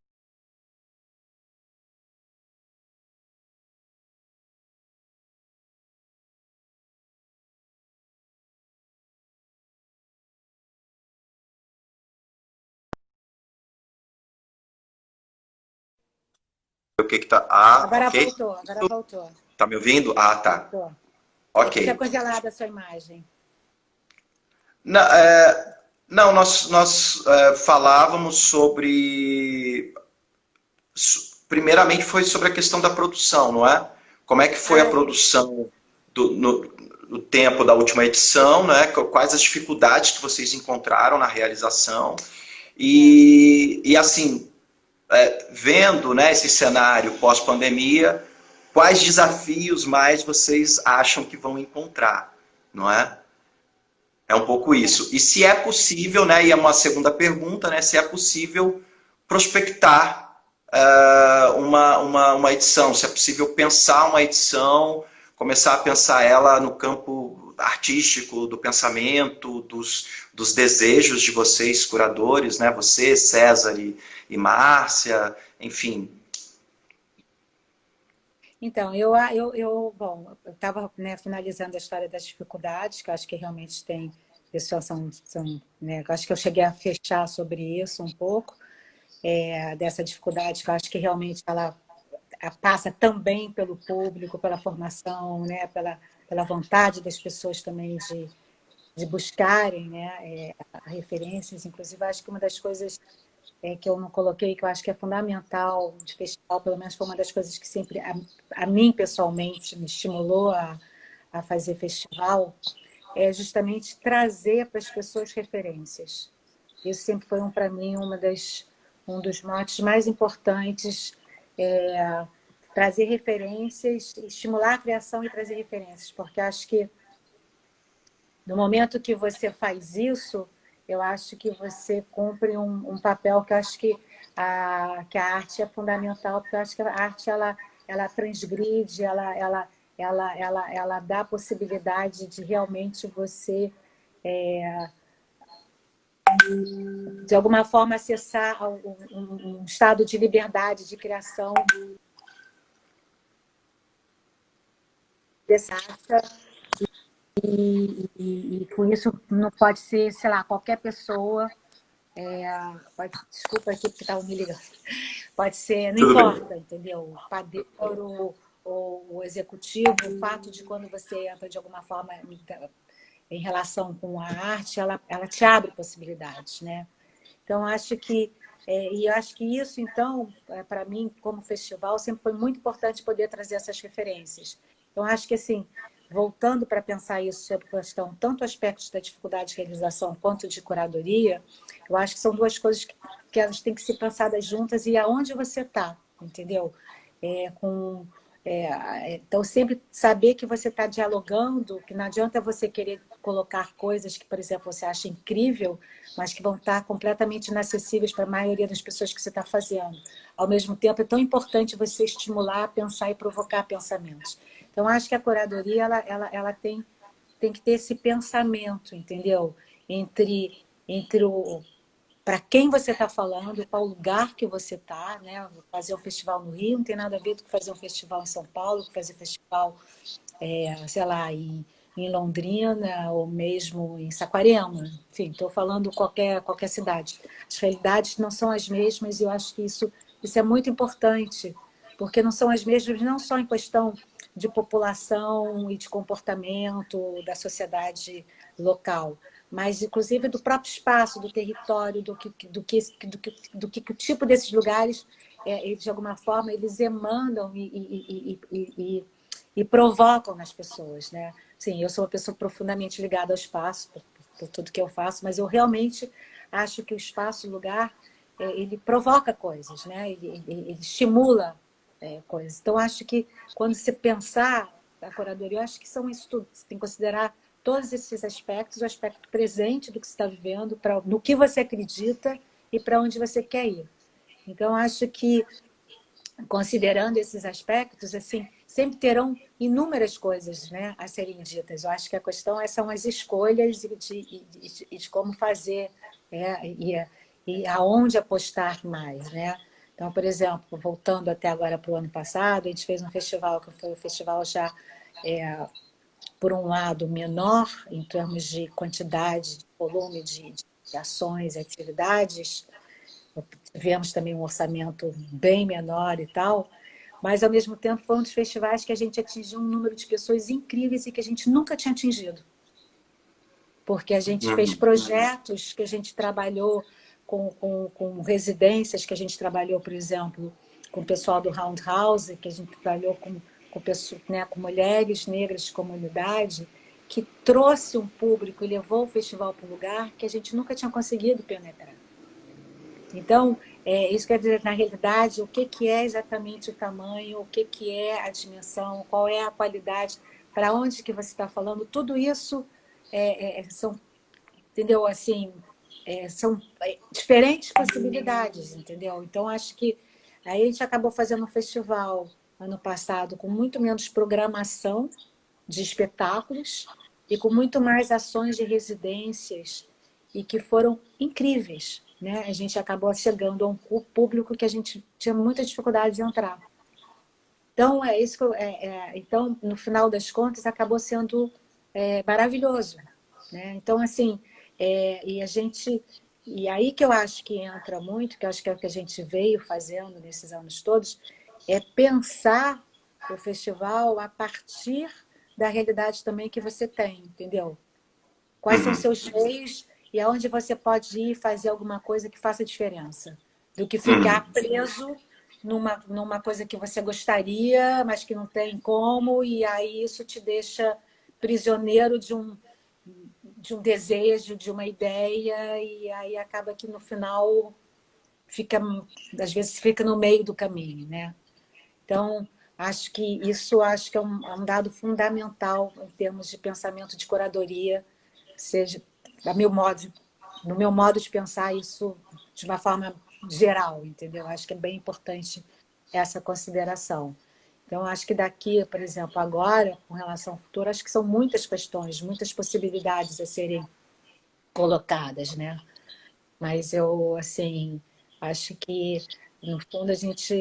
o que que tá... Ah, Agora ok. voltou, agora voltou. Tá me ouvindo? Ah, tá. Voltou. É que tinha Ok. congelado a sua imagem. Não, não nós falávamos sobre... Primeiramente foi sobre a questão da produção, não é? Como é que foi a Ah, isso. produção no tempo da última edição, né? Quais as dificuldades que vocês encontraram na realização É. e assim, vendo, né, esse cenário pós-pandemia, quais desafios mais vocês acham que vão encontrar, não é? É um pouco É. isso. E se é possível, né, e é uma segunda pergunta, né, se é possível prospectar uma edição, se é possível pensar uma edição, começar a pensar ela no campo artístico, do pensamento, dos desejos de vocês, curadores, né, você, César e Márcia, enfim. Então, bom, eu estava, né, finalizando a história das dificuldades, que eu acho que realmente tem pessoas né, eu acho que eu cheguei a fechar sobre isso um pouco, dessa dificuldade, que eu acho que realmente ela passa também pelo público, pela formação, né, pela vontade das pessoas também de buscarem, né, referências. Inclusive, acho que uma das coisas que eu não coloquei, que eu acho que é fundamental de festival, pelo menos foi uma das coisas que sempre, a mim pessoalmente, me estimulou a fazer festival, é justamente trazer para as pessoas referências. Isso sempre foi para mim um dos motes mais importantes, trazer referências, estimular a criação e trazer referências, porque acho que no momento que você faz isso, eu acho que você cumpre um papel que eu acho que a arte é fundamental, porque eu acho que a arte ela transgride, ela dá a possibilidade de realmente você, de alguma forma, acessar um estado de liberdade, de criação dessa arte. E com isso não pode ser, sei lá, qualquer pessoa. Desculpa aqui porque estava me ligando. Pode ser, não Tudo bem. importa, entendeu? O padeiro ou o executivo, o fato de quando você entra de alguma forma em relação com a arte, ela te abre possibilidades, né? Então, acho que e eu acho que isso, então, para mim, como festival, sempre foi muito importante poder trazer essas referências. Então, acho que, assim, voltando para pensar isso sobre a questão, tanto aspectos da dificuldade de realização quanto de curadoria, eu acho que são duas coisas que elas têm que ser pensadas juntas e aonde você está, entendeu? Então, sempre saber que você está dialogando, que não adianta você querer colocar coisas que, por exemplo, você acha incrível, mas que vão estar completamente inacessíveis para a maioria das pessoas que você está fazendo. Ao mesmo tempo, é tão importante você estimular, pensar e provocar pensamentos. Então, acho que a curadoria ela tem que ter esse pensamento, entendeu? Entre para quem você está falando, para o lugar que você está, né? Fazer um festival no Rio não tem nada a ver com fazer um festival em São Paulo, com fazer festival, sei lá, em Londrina ou mesmo em Saquarema. Enfim, estou falando qualquer cidade. As realidades não são as mesmas e eu acho que isso é muito importante, porque não são as mesmas não só em questão de população e de comportamento da sociedade local, mas inclusive do próprio espaço, do território, do que o tipo desses lugares, de alguma forma, eles emandam e provocam nas pessoas, né? Sim, eu sou uma pessoa profundamente ligada ao espaço, por tudo que eu faço, mas eu realmente acho que o espaço, o lugar, ele provoca coisas, né? Ele estimula coisas. Então, acho que quando você pensar a curadoria, eu acho que são isso tudo. Você tem que considerar todos esses aspectos, o aspecto presente do que você está vivendo, no que você acredita e para onde você quer ir. Então, acho que, considerando esses aspectos, assim, sempre terão inúmeras coisas, né, a serem ditas. Eu acho que a questão são as escolhas de como fazer e aonde apostar mais, né? Então, por exemplo, voltando até agora para o ano passado, a gente fez um festival que foi um festival já, por um lado, menor em termos de quantidade, de volume de ações e atividades. Tivemos também um orçamento bem menor e tal, mas, ao mesmo tempo, foi um dos festivais que a gente atingiu um número de pessoas incríveis e que a gente nunca tinha atingido. Porque a gente fez projetos que a gente trabalhou com residências, que a gente trabalhou, por exemplo, com o pessoal do Roundhouse, que a gente trabalhou com mulheres negras de comunidade, que trouxe um público e levou o festival para um lugar que a gente nunca tinha conseguido penetrar. Então, isso quer dizer, na realidade, o que é exatamente o tamanho, o que é a dimensão, qual é a qualidade, para onde que você está falando, tudo isso são, entendeu? Assim, são diferentes possibilidades, entendeu? Então, acho que aí a gente acabou fazendo um festival ano passado com muito menos programação de espetáculos e com muito mais ações de residências e que foram incríveis, né? A gente acabou chegando a um público que a gente tinha muita dificuldade de entrar. Então, isso que então, no final das contas, acabou sendo maravilhoso, né? Então, assim, e aí que eu acho que entra muito, que eu acho que é o que a gente veio fazendo nesses anos todos, é pensar o festival a partir da realidade também que você tem, entendeu? Quais são seus meios e aonde você pode ir fazer alguma coisa que faça diferença, do que ficar preso numa coisa que você gostaria, mas que não tem como, e aí isso te deixa prisioneiro de um desejo, de uma ideia, e aí acaba que no final às vezes fica no meio do caminho, né? Então, acho que é um dado fundamental em termos de pensamento de curadoria, seja no meu modo de pensar isso de uma forma geral, entendeu? Acho que é bem importante essa consideração. Então, acho que daqui, por exemplo, agora, com relação ao futuro, acho que são muitas questões, muitas possibilidades a serem colocadas, né? Mas eu, assim, acho que, no fundo, a gente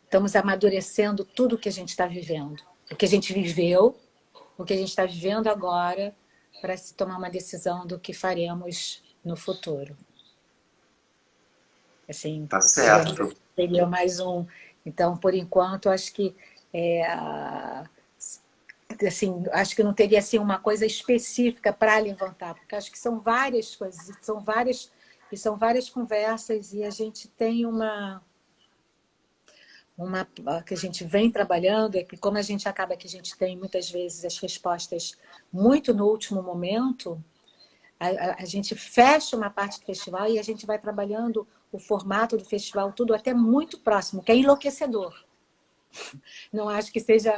estamos amadurecendo tudo o que a gente está vivendo. O que a gente viveu, o que a gente está vivendo agora, para se tomar uma decisão do que faremos no futuro. Assim, Tá certo. seria mais um. Então, por enquanto, acho que assim, acho que não teria assim uma coisa específica para levantar, porque acho que são várias coisas, são várias conversas e a gente tem uma que a gente vem trabalhando, é que como a gente acaba que a gente tem muitas vezes as respostas muito no último momento, a gente fecha uma parte do festival e a gente vai trabalhando o formato do festival, tudo até muito próximo, que é enlouquecedor. Não acho que seja,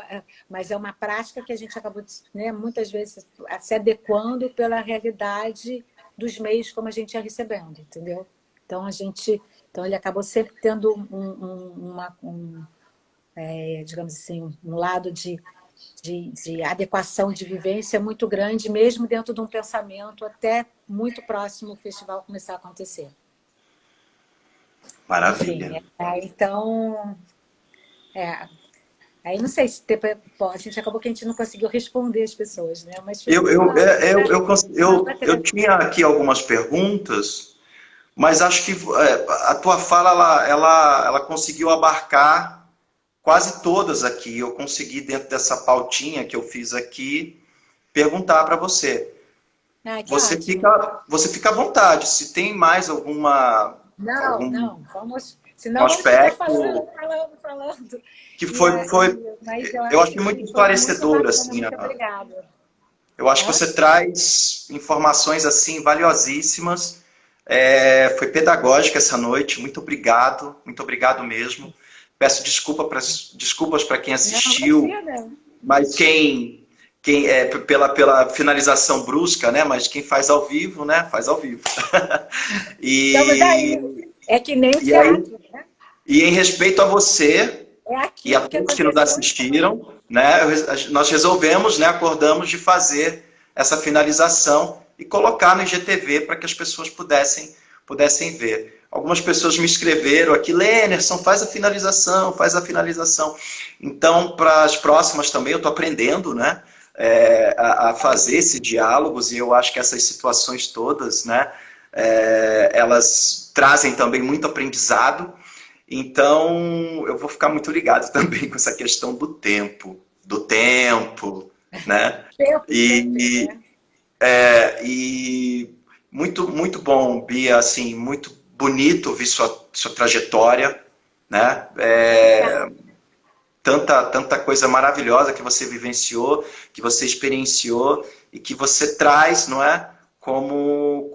mas é uma prática que a gente acabou, né, muitas vezes se adequando pela realidade dos meios como a gente ia recebendo, entendeu? Então ele acabou sempre tendo digamos assim, um lado de adequação de vivência muito grande, mesmo dentro de um pensamento até muito próximo do festival começar a acontecer. Maravilha. Enfim, então, é, aí não sei se a gente acabou que a gente não conseguiu responder as pessoas, né? Mas foi Eu tinha aqui algumas perguntas, mas acho que a tua fala ela conseguiu abarcar quase todas aqui. Eu consegui, dentro dessa pautinha que eu fiz aqui, perguntar para você. que ótimo. Você fica à vontade. Se tem mais algum vamos. um Senão vamos ficar aspecto falando. que foi, Mas eu eu acho achei muito que foi muito esclarecedor, bacana. assim. Muito obrigada. Eu acho que Hã? você traz informações assim valiosíssimas. Foi pedagógica essa noite. Muito obrigado mesmo. Peço desculpas para quem Não, assistiu, imagina. mas quem pela finalização brusca, né? Mas quem faz ao vivo, né? Faz ao vivo. Estamos aí. E, É que nem o e aí, teatro, né? e em respeito a você É e a aquilo que todos que nos aconteceu e foi. assistiram, né? Nós resolvemos, né? Acordamos de fazer essa finalização e colocar no IGTV para que as pessoas pudessem ver. Algumas pessoas me escreveram aqui, Lenerson, faz a finalização, faz a finalização. Então, para as próximas também, eu estou aprendendo, né? A fazer esses diálogos, e eu acho que essas situações todas, né? Elas trazem também muito aprendizado. Então, eu vou ficar muito ligado também com essa questão do tempo, né? Tempo sempre, E, né? e muito bom, Bia, assim, muito bonito ouvir sua trajetória, né? Obrigada. Tanta coisa maravilhosa que você vivenciou, que você experienciou e que você traz, não é? Como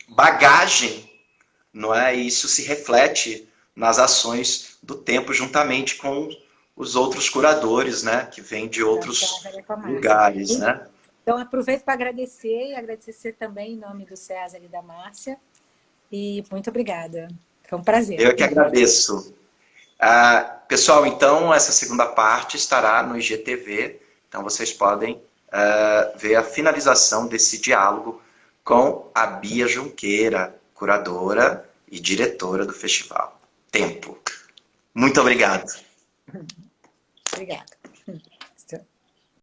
bagagem, não é? E isso se reflete nas ações do tempo juntamente com os outros curadores, né? Que vêm de Da outros César e com a Márcia. lugares, né? Então, aproveito para agradecer e agradecer também em nome do César e da Márcia. E muito obrigada. Foi um prazer. Eu que agradeço. Pessoal, então, essa segunda parte estará no IGTV. Então, vocês podem ver a finalização desse diálogo com a Bia Junqueira, curadora e diretora do festival Tempo. Muito obrigado. Obrigada.